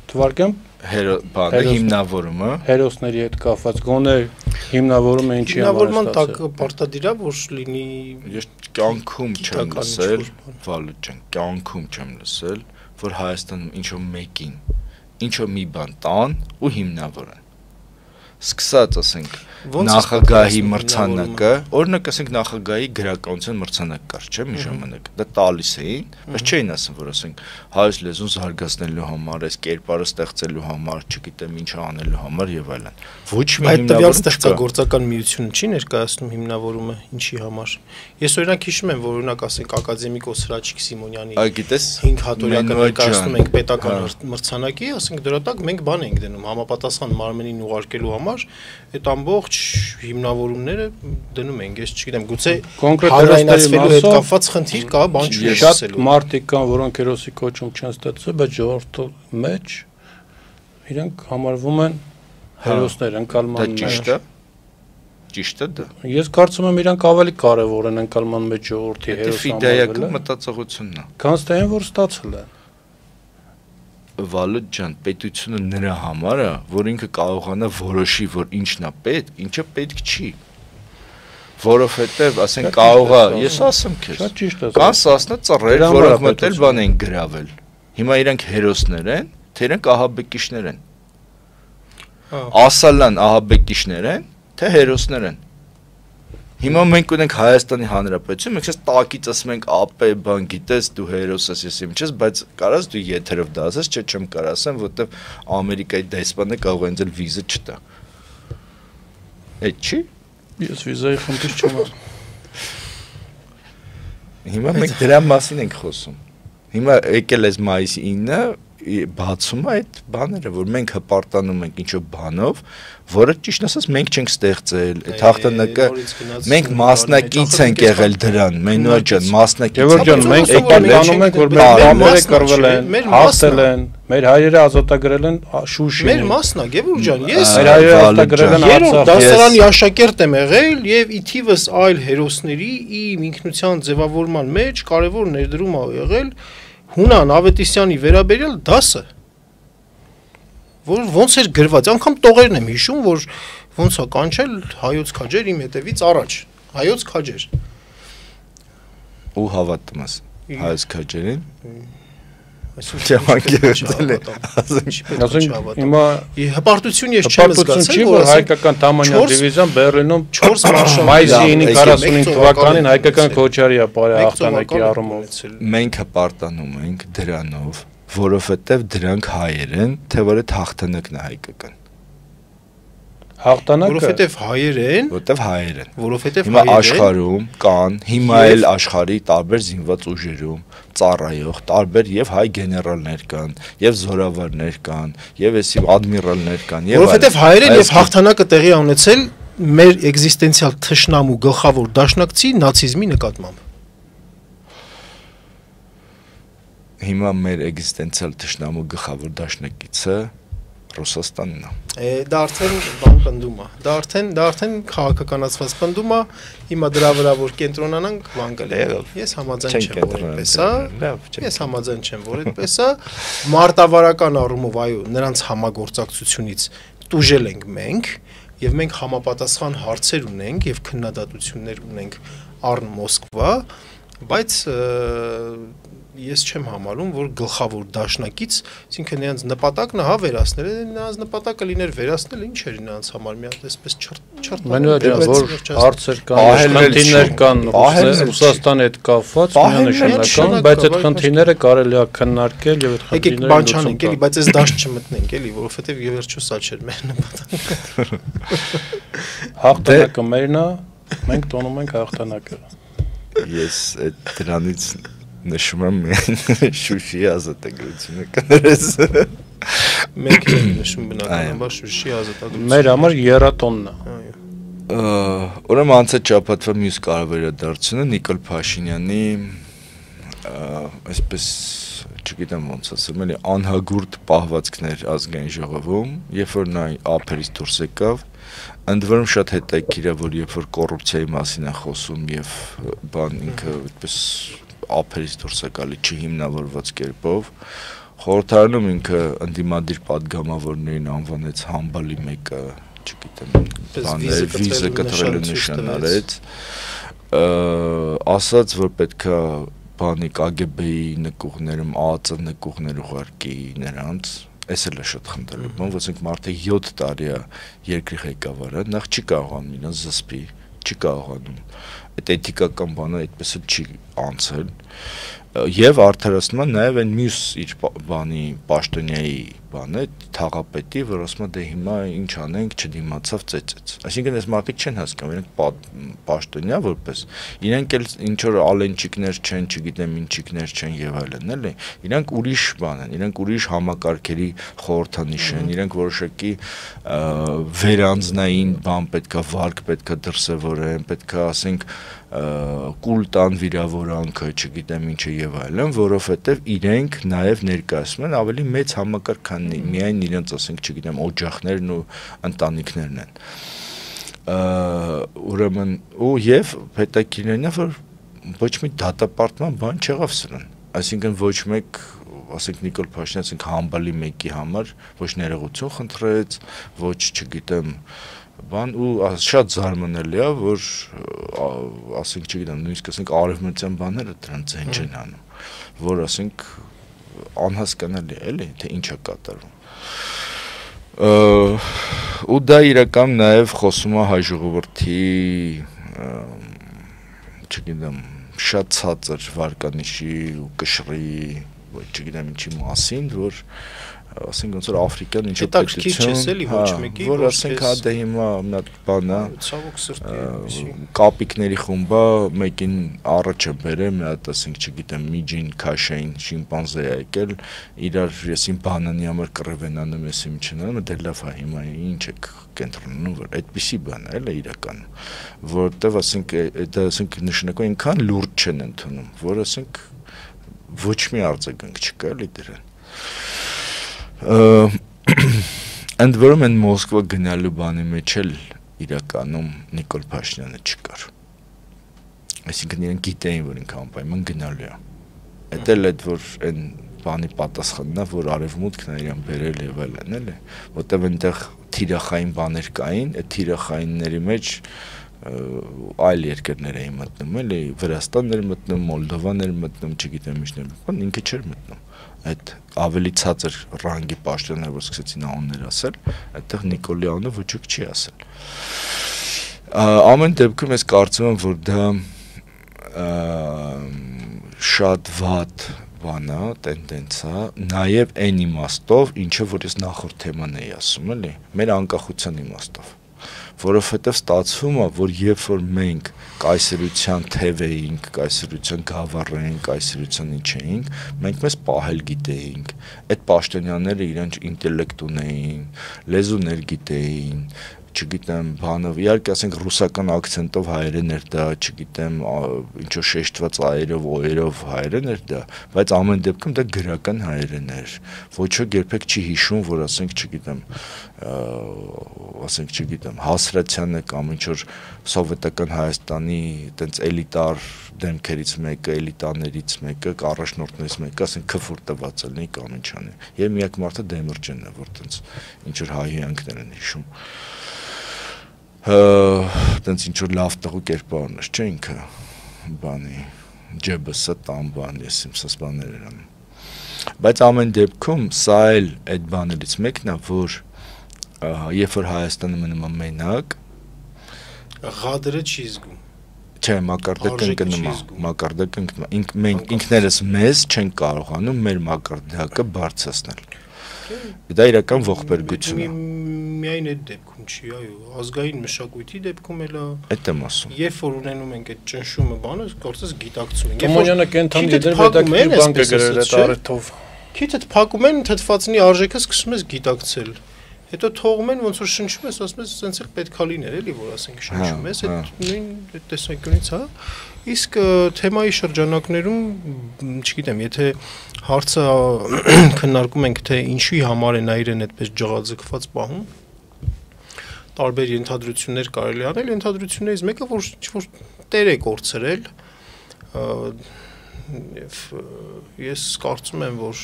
Թվարկեմ բանը հիմնավորումը հերոսների հետ կապված գոնե հիմնավորումը ինչի համար է ստացել։ Հիմնավորման տակ պարտադիր է որ լինի։ Ես կյանքում չեմ լսել, Վալուտ ջան, կյանքում չեմ լսել, որ Հայաստանում ինչ-որ մեկին, ինչ-որ մի բան տան ու հիմնավորեն։ Սկսած ասենք նախագահի մրցանակը, օրինակ ասենք նախագահի գրականության մրցանակ կար, չէ՞ մի ժամանակ։ Դա տալիս էին, բայց չէին ասում, որ ասենք հայոց լեզուն զարգացնելու համար, այս կերպարը ստեղծելու համար, չգիտեմ ինչ անելու համար եւ այլն։ Ոչ մի հիմնավորում ստեղծագործական միությունը չի ներկայացնում հիմնավորումը ինչի համար։ Ես օրինակ հիշում եմ, որ օրինակ ասենք ակադեմիկոս Հրաչիկ Սիմոնյանի 5 հատորյակը ներկայացնում ենք պետական մրցանակի, ասենք դրա տակ մենք բան ենք դնում համապատասխան մարմնին ուղարկելու համար, այդ ամբողջ հիմնավորումները դնում ենք, ես չգիտեմ, գուցե հանրայնացվելու հետ կապված խնդիր կա, բան չի շատ մարդիկ կան, որոնք հերոսի կոչում չեն ստացել, բայց ժողովրդի մեջ իրենք համարվում են հերոսներ, ընկալման մեջ։ Դա ճիշտ է։ Ճիշտ է դա։ Ես կարծում եմ իրանք ավելի կարևոր են ընկալման մեջ ժողովրդի հերոս համարվելը։ Ֆիդայական մտածողությունն է։ Քանց թե այն որ ստացել են։ Վալոդ ջան, պետությունը նրա համար է, որ ինքը կարողանա որոշի, որ ինչն է պետք, ինչը պետք չի։ Որովհետև, ասենք, կարող է, ես ասեմ քեզ։ Շատ ճիշտ է։ Կան սասնա ծռեր, որոնք մտել բան են գրավել։ Հիմա իրանք հերոսներ են, թե իրանք ահաբեկիչներ են։ Ասալան ահաբեկիչներ են, թե հերոսներ են։ Հիմա մենք ունենք Հայաստանի Հանրապետություն, մենք ես տակից ասում ենք ԱՊ բան գիտես, դու հերոս ես, ես իմ չես, բայց կարաս դու եթերով դա ասես, չէ, չեմ կարող ասեմ, որովհետև Ամերիկայի դեսպանը կարող է ինձ վիզա չտա։ Այդ չի։ Ես վիզայի խնդիր չունեմ։ Հիմա մենք դրա մասին ենք խոսում։ Հիմա եկել ես մայիսի 9-ը բացում է այդ բաները, որ մենք հպարտանում ենք ինչ-որ բանով, որը ճիշտ ասած մենք չենք ստեղծել, այդ հաղթանակը մենք մասնակից ենք եղել դրան, Մենուար ջան, մասնակից։ Գևորգ ջան, մենք հպարտանում ենք, որ մեր բամերը կռվել են, հաղթել են, մեր հայերը ազատագրել են Շուշին։ Մեր մասն է, Գևորգ ջան, ես մեր հայերը ազատագրել են Արցախը։ Դասարանի աշակերտ եմ եղել եւ ի թիվս այլ հերոսների իմ ինքնության ձևավորման մեջ կարևոր ներդրում ա եղել Հունան Ավետիսյանի վերաբերյալ դասը, որ ոնց էր գրված, անգամ տողերն եմ հիշում, որ ոնց է կանչել հայոց քաջեր իմ հետևից առաջ, հայոց քաջեր։ Ու հավատում ես հայոց քաջերին։ Այսինքն հիմա հպարտություն ես չեմ զգացել, որ հայկական Թամանյան դիվիզիան Բեռլինում 4 մարշալ մայիսի 9-45 թվականին հայկական Քոչարի է բարի հաղթանակի առումով։ Մենք հպարտանում ենք դրանով, որովհետև դրանք հայեր են, թե որ այդ հաղթանակն է հայկական։ Հաղթանակը որովհետև հայեր են, որովհետև հիմա աշխարհում կան, հիմա էլ աշխարհի տարբեր զինված ուժերում ծառայող տարբեր եւ հայ գեներալներ կան, եւ զորավարներ կան, եւ էսի ադմիրալներ կան, եւ որովհետև հայեր են եւ հաղթանակը տեղի ունեցել մեր էգզիստենցիալ թշնամու գլխավոր դաշնակցի նացիզմի նկատմամբ։ Հիմա մեր էգզիստենցիալ թշնամու գլխավոր դաշնակիցը Ռուսաստանն է։ Դա արդեն բան պնդում է։ Դա արդեն քաղաքականացված պնդում է։ Հիմա դրա վրա որ կենտրոնանանք, բան կլինի։ Ես համաձայն չեմ, որ այդպես է։ Ես համաձայն չեմ, որ այդպես է։ Մարտավարական առումով, այո, նրանց համագործակցությունից տուժել ենք մենք, եւ մենք համապատասխան հարցեր ունենք եւ քննադատություններ ունենք առ Մոսկվա, բայց ես չեմ համարում, որ գլխավոր դաշնակից, այսինքն նրանց նպատակն է հա վերացնել, նրանց նպատակը լիներ վերացնել, ինչ էր նրանց համար մի հատ այսպես չրտ։ Մենուար որ հարցեր կան, խնդիրներ կան, Ռուսաստանի հետ կապված, միանշանական, բայց այդ խնդիրները կարելի է քննարկել եւ այդ խնդիրները բան չանենք, էլի, բայց այս դաշտ չմտնենք, էլի, որովհետեւ եվերջո սա չէր մեր նպատակը։ Հաղթանակը մերն է, մենք տոնում ենք հաղթանակը։ Ես այդ դրանից նշում եմ Շուշիի ազատագրությունը կներես։ Մենք նշում բնականաբար Շուշիի ազատագրությունը։ Մեր համար երաթոնն է։ Ուրեմն անցած շաբաթվա մյուս կարևոր իրադարձությունը Նիկոլ Փաշինյանի այսպես չգիտեմ ոնց ասեմ, էլի անհագուրդ պահվածքներ ազգային ժողովում, երբ որ նա ափերից դուրս եկավ, ընդ որում շատ հետաքրքիր է, որ երբ որ կոռուպցիայի մասին է խոսում եւ բան ինքը այդպես ափերից դուրս է գալի չհիմնավորված կերպով, խորհրդարանում ինքը ընդդիմադիր падգամավորներին անվանեց համբալի մեկը, չգիտեմ, բաներ վիզը կտրելու նշան արեց, ասաց, որ պետքա բանի KGB-ի նկուղներում ԱԱԾ նկուղներ ուղարկի նրանց, այս էլ է շատ խնդալու բան, որ մարդը 7 տարի է երկրի ղեկավարը, նախ չի կարողանում իրան զսպի, չի կարողանում, այդ էթիկական բանը այդպես էլ չի անցել, եւ արդարացնում է նաեւ այն մյուս իր բանի պաշտոնյայի բանը, թաղապետի, որ ասում է դե հիմա ինչ անենք, չդիմացավ ծեծեց։ Այսինքն այս մարդիկ չեն հասկանում, իրենք պաշտոնյա որպես, իրենք էլ ինչ որ ալենչիկներ չեն, չգիտեմ ինչիկներ չեն եւ այլն, էլի։ Իրենք ուրիշ բան են, իրենք ուրիշ համակարգերի խորհրդանիշ են, իրենք որոշակի վերանձնային բան պետքա վարկ պետքա դրսևորեն, պետքա ասենք կուլտան վիրավորանքը, չգիտեմ ինչը եւ այլն, որովհետեւ իրենք նաեւ ներկայացնում են ավելի մեծ համակարգ, քան միայն իրենց, ասենք, չգիտեմ, օջախներն ու ընտանիքներն են։ Ուրեմն ու եւ հետաքրքիրն է, որ ոչ մի դատապարտման բան չեղավ սրան, այսինքն ոչ մեկ ասենք Նիկոլ Փաշինյանը ասենք համբալի մեկի համար ոչ ներողություն խնդրեց, ոչ, չգիտեմ, բան ու շատ զարմանալի է, որ ասենք, չգիտեմ, նույնիսկ ասենք արևմտյան բաները դրանց ձեն չեն անում, որ ասենք անհասկանալի է, էլի, թե ինչ է կատարվում։ Ու դա իրական նաև խոսում է հայ ժողովրդի, չգիտեմ, շատ ցածր վարկանիշի ու կշռի, ոչ չգիտեմ ինչի մասին, որ ասենք ոնց որ աֆրիկյան ինչ-որ պետություն, որ ասենք հա դե հիմա մի հատ բան է, ցավոք սրտի կապիկների խումբը մեկին առաջը բերե, մի հատ ասենք չգիտեմ միջին քաշային շիմպանզե է եկել, իրար եսին բանանի համար կռվենանում ես իմ չնանում, դե լավ է հիմա ինչ եք կենտրոնում, որ այդպիսի բան է, էլ է իրականում, որտեվ ասենք դա ասենք նշանակում այնքան լուրջ չեն ընդունում, որ ասենք ոչ մի արձագանք չկա էլի դրան։ Ընդ որում են Մոսկվա գնալու բանի մեջ էլ իրականում Նիկոլ Փաշինյանը չկար։ Այսինքն իրենք գիտեին, որ ինքը անպայման գնալու է։ Դա էլ այդ որ այն բանի պատասխանն է, որ արևմուտքն է իրան բերել եւ այլն, էլի, որտեվ այնտեղ թիրախային բաներ կային, այդ թիրախայինների մեջ այլ երկրներ էին մտնում, էլի, Վրաստանն էր մտնում, Մոլդովան էր մտնում, չգիտեմ ինչներ, բան ինքը չէր մտնում։ Այդ ավելի ցածր ռանգի պաշտոններ, որ սկսեցին անուններ ասել, այդտեղ Նիկոլի անունը ոչ ոք չի ասել։ Ամեն դեպքում ես կարծում եմ, որ դա շատ վատ բան է, տենդենս է, նաև այն իմաստով, ինչը որ ես նախորդ թեման էի ասում, էլի, մեր անկախության իմաստով, որովհետև ստացվում է, որ երբ որ մենք կայսրության թև էինք, կայսրության գավառ էինք, կայսրության ինչ էինք, մենք մեզ պահել գիտեինք, այդ պաշտոնյաները իրենց ինտելեկտ ունեին, լեզուներ գիտեին, չգիտեմ, բանով, իհարկե ասենք ռուսական ակցենտով հայերեն էր դա, չգիտեմ, ինչ-որ շեշտված այերով, օերով հայերեն էր դա, բայց ամեն դեպքում դա գրական հայերեն էր։ Ոչ ոք երբեք չի հիշում, որ ասենք, չգիտեմ, Հասրացյանը կամ ինչ-որ սովետական Հայաստանի այտենց էլիտար դեմքերից մեկը, էլիտաներից մեկը, առաջնորդներից մեկը, ասենք քֆուր տված լինի կամ ինչ անի։ Եվ միակ մարդը Դեմիրճյանը, որ այտենց ինչ-որ հայ հյանքներ են հիշում։ Տենց ինչ-որ լավ տղու կերպարն էր, չէ ինքը, բանի, ջեբսը տան բան, ես իմ սաս բաներ էր անում։ Բայց ամեն դեպքում սա էլ այդ բաներից մեկն է, որ երբ որ Հայաստանը մնում է մենակ, ղադրը չի զգում։ Չէ, մակարդակը ընկնում է, մենք ինքներս մեզ չենք կարողանում մեր մակարդակը բարձրացնել։ Դա իրական ողբերգություն է։ Միայն այդ դեպքում չի, այո, ազգային մշակույթի դեպքում էլ է։ Այդ եմ ասում։ Երբ որ ունենում ենք այդ ճնշումը բանը, կարծես գիտակցում ենք։ Թումանյանը կենթանի դեր հետաքրքիր բան կգրել այդ առիթով։ Քիթդ փակում են, թթվածնի արժեքը սկսում ես գիտակցել։ Հետո թողում են ոնց որ շնչում ես, ասում ես սենց էլ պետքա լիներ, էլի, որ ասենք շնչում ես, այդ նույն տեսանկյունից, հա։ Իսկ թեմայի շրջանակներում, չգիտեմ, եթե հարցը քննարկում ենք, թե ինչի համար են այրեն այդպես ջղաձգված պահում, տարբեր ենթադրություններ կարելի անել, ենթադրություններից մեկը, որ ինչ-որ տեր է կորցրել, եւ ես կարծում եմ, որ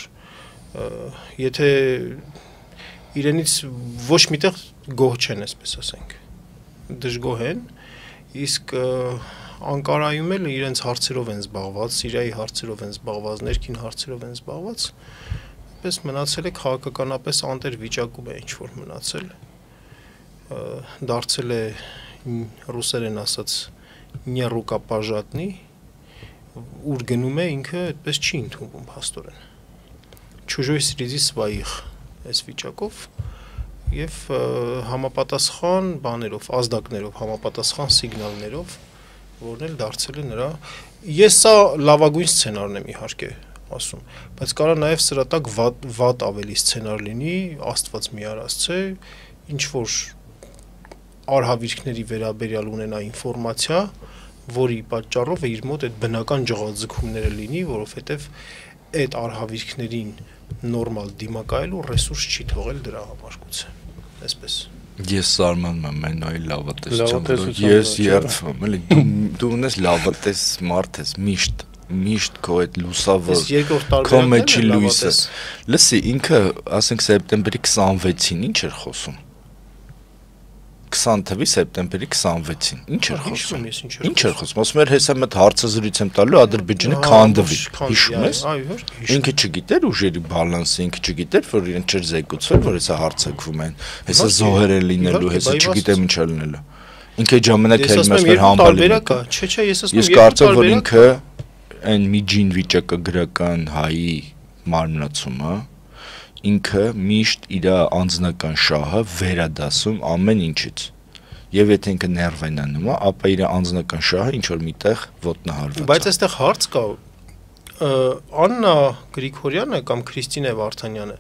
եթե իրենից ոչ միտեղ գոհ չեն, այսպես ասենք, դժգոհ են, իսկ Անկարայում էլ իրենց հարցերով են զբաղված, Սիրիայի հարցերով են զբաղված, ներքին հարցերով են զբաղված, պես մնացել է քաղաքականապես անտեր վիճակում է ինչ-որ մնացել, դարձել է ռուսերեն ասած նյառուկապաժատնի, ուր գնում է ինքը այդպես չի ընդունվում փաստորեն։ Чужой среди своих այս վիճակով եւ համապատասխան բաներով, ազդակներով, համապատասխան սիգնալներով, որն էլ դարձել է նրա, ես սա լավագույն սցենարն եմ իհարկե ասում, բայց կարա նաեւ սրա տակ վատ ավելի սցենար լինի, Աստված մի արածցե, ինչ որ արհավիրքների վերաբերյալ ունենա ինֆորմացիա, որի պատճառով իր մոտ այդ բնական ջղաձգումները լինի, որովհետեւ այդ արհավիրքներին նորմալ դիմակայելու ռեսուրս չի թողել դրա համար գուցե, այսպես։ Ես զարմանում եմ մենայի լավատեսությամբ, ես երդվում եմ, էլի դու ունես լավատես մարդ ես, միշտ միշտ քո այդ լուսավոր Ես երկրորդ տարբերակն քո մեջի եմ լույսը։ Լսի, ինքը, ասենք սեպտեմբերի 26-ին ինչ էր խոսում։ 20 թվականի սեպտեմբերի 26-ին ինչ էր խոսում։ Ինչ էր խոսում։ Ասում էր հեսա մեծ հարցազրույց եմ տալու Ադրբեջանը քանդվի։ Հիշում ես։ Այո, Ինքը չգիտեր ուժերի բալանսը, ինքը չգիտեր, որ իրեն չէր զեկուցվել, որ հեսա հարցակվում են, հեսա զոհեր են լինելու, հեսա չգիտեմ ինչ է լինելու։ Ինքը այդ ժամանակ էլ մեր համբալի։ Չէ, ես ասում եմ, ես կարծում որ ինքը այն միջին վիճակագրական հայի մարմնացումը ինքը միշտ իր անձնական շահը վերադասում ամեն ինչից։ Եվ եթե ինքը ներվայնանում է, ապա իր անձնական շահը ինչ որ միտեղ ոտնահարված է։ Բայց այստեղ հարց կա, Աննա Գրիգորյանը կամ Քրիստինե Վարդանյանը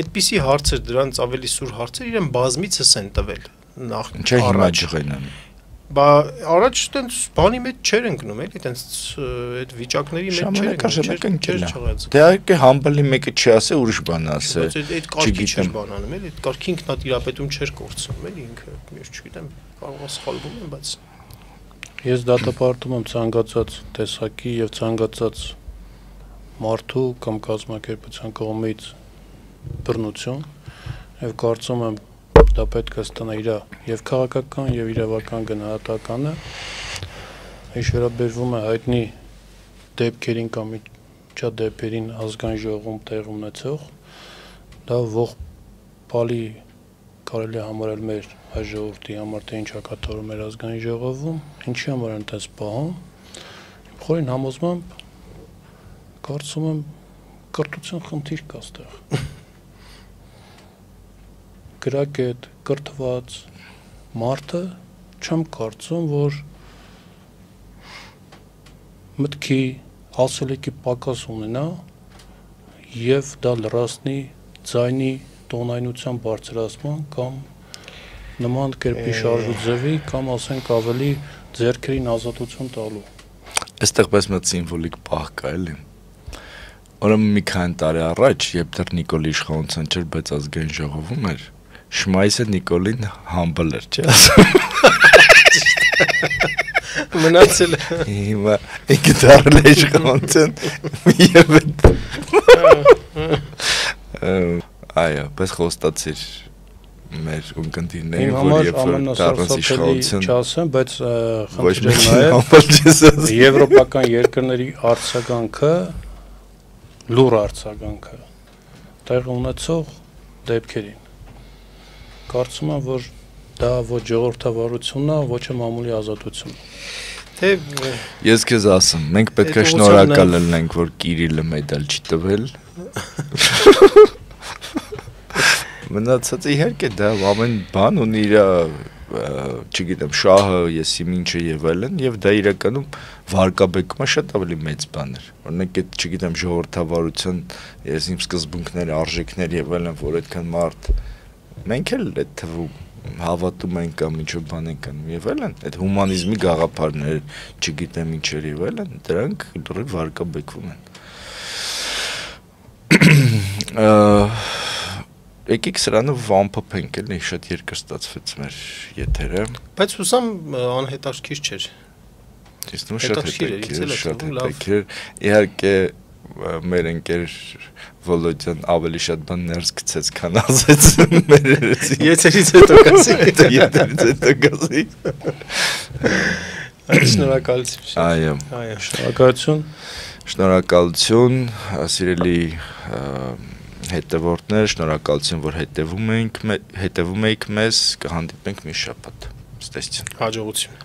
այդպիսի հարցեր, դրանց ավելի սուր հարցեր իրեն բազմիցս են տվել նախ։ Չէ, հիմա ջղայնանում։ Բա առաջ տենց բանի մեջ չեր ընկնում, էլի տենց այդ վիճակների մեջ չեր չեղած։ Դե այդքե համբալի մեկը չի ասե, ուրիշ բան ասե։ Այդ կարգի չէր բանանում, էլի, այդ կարգի ինքնատիրապետում չէր կորցնում, էլի ինքը, ես չգիտեմ, կարող է սխալվում եմ, բայց ես դատապարտում եմ ցանկացած տեսակի եւ ցանկացած մարդու կամ կազմակերպության կողմից բռնություն եւ կարծում եմ դա պետք է ստանա իր եւ քաղաքական եւ իրավական գնահատականը ինչ վերաբերվում է հայտնի դեպքերին կամ միջադեպերին ազգային ժողովում տեղ ունեցող դա ողբալի կարելի է համարել մեր հայ ժողովրդի համար թե ինչա կատարում մեր ազգային ժողովում ինչի համար են դες պահում խորին համոզում եմ կարծում եմ կրթության խնդիր կա այստեղ գրագետ, կրթված մարդը չեմ կարծում, որ մտքի ասելիքի պակաս ունենա եւ դա լրացնի ձայնի տոնայնության բարձրացման կամ նման կերպի շարժուձևի կամ ասենք ավելի ձեռքերին ազատություն տալու։ Այստեղ պես մեծ սիմվոլիկ պահ կա, էլի։ Ուրեմն մի քանի տարի առաջ, երբ դեռ Նիկոլի իշխանության չէր, բայց ազգային ժողովում էր, Շմայսը Նիկոլին համբալ էր, չէ՞ ասում։ Մնացել է։ Հիմա ինքը դառել է իշխանության եւ այո, պես խոստացիր մեր ունկնդիրներին, որ երբ որ դառնաս իշխանություն չասեմ, բայց խնդիրը նաեւ եվրոպական երկրների արձագանքը լուր արձագանքը տեղ ունեցող դեպքերին կարծում եմ, որ դա ոչ ժողովրդավարությունն է, ոչ մամուլի ազատությունն է։ Ես քեզ ասեմ, մենք պետք է շնորհակալ լինենք, որ Կիրիլը մեդալ չի տվել։ Մնացածը իհարկե դա ամեն բան ունի իր, չգիտեմ, շահը, եսիմ ինչը եւ այլն, եւ դա իրականում վարկաբեկումը շատ ավելի մեծ բան էր։ Օրինակ այդ, չգիտեմ, ժողովրդավարություն, ես իմ սկզբունքները, արժեքներ եւ այլն, որ այդքան մարդ մենք էլ այդ թվում հավատում ենք կամ ինչ-որ բան ենք անում եւ այլն, այդ հումանիզմի գաղափարներ, չգիտեմ ինչեր եւ այլն, դրանք լրիվ վարկաբեկվում են։ Եկեք սրանով ամփոփենք, էլի շատ երկար ստացվեց մեր եթերը։ Բայց հուսամ անհետաքրքիր չէր։ Իսկ նույն շատ հետաքրքիր, իհարկե մեր ընկեր Վոլոդյան ավելի շատ բան ներս գցեց, քան ասեց մեր եթերից հետո գացի։ Եթերից հետո գացի։ Շնորհակալություն։ Այո։ Շնորհակալություն։ Շնորհակալություն, սիրելի հետևորդներ, շնորհակալություն, որ հետևում եք մեզ, կհանդիպենք մի շաբաթ։ Ստեսություն։ Հաջողություն։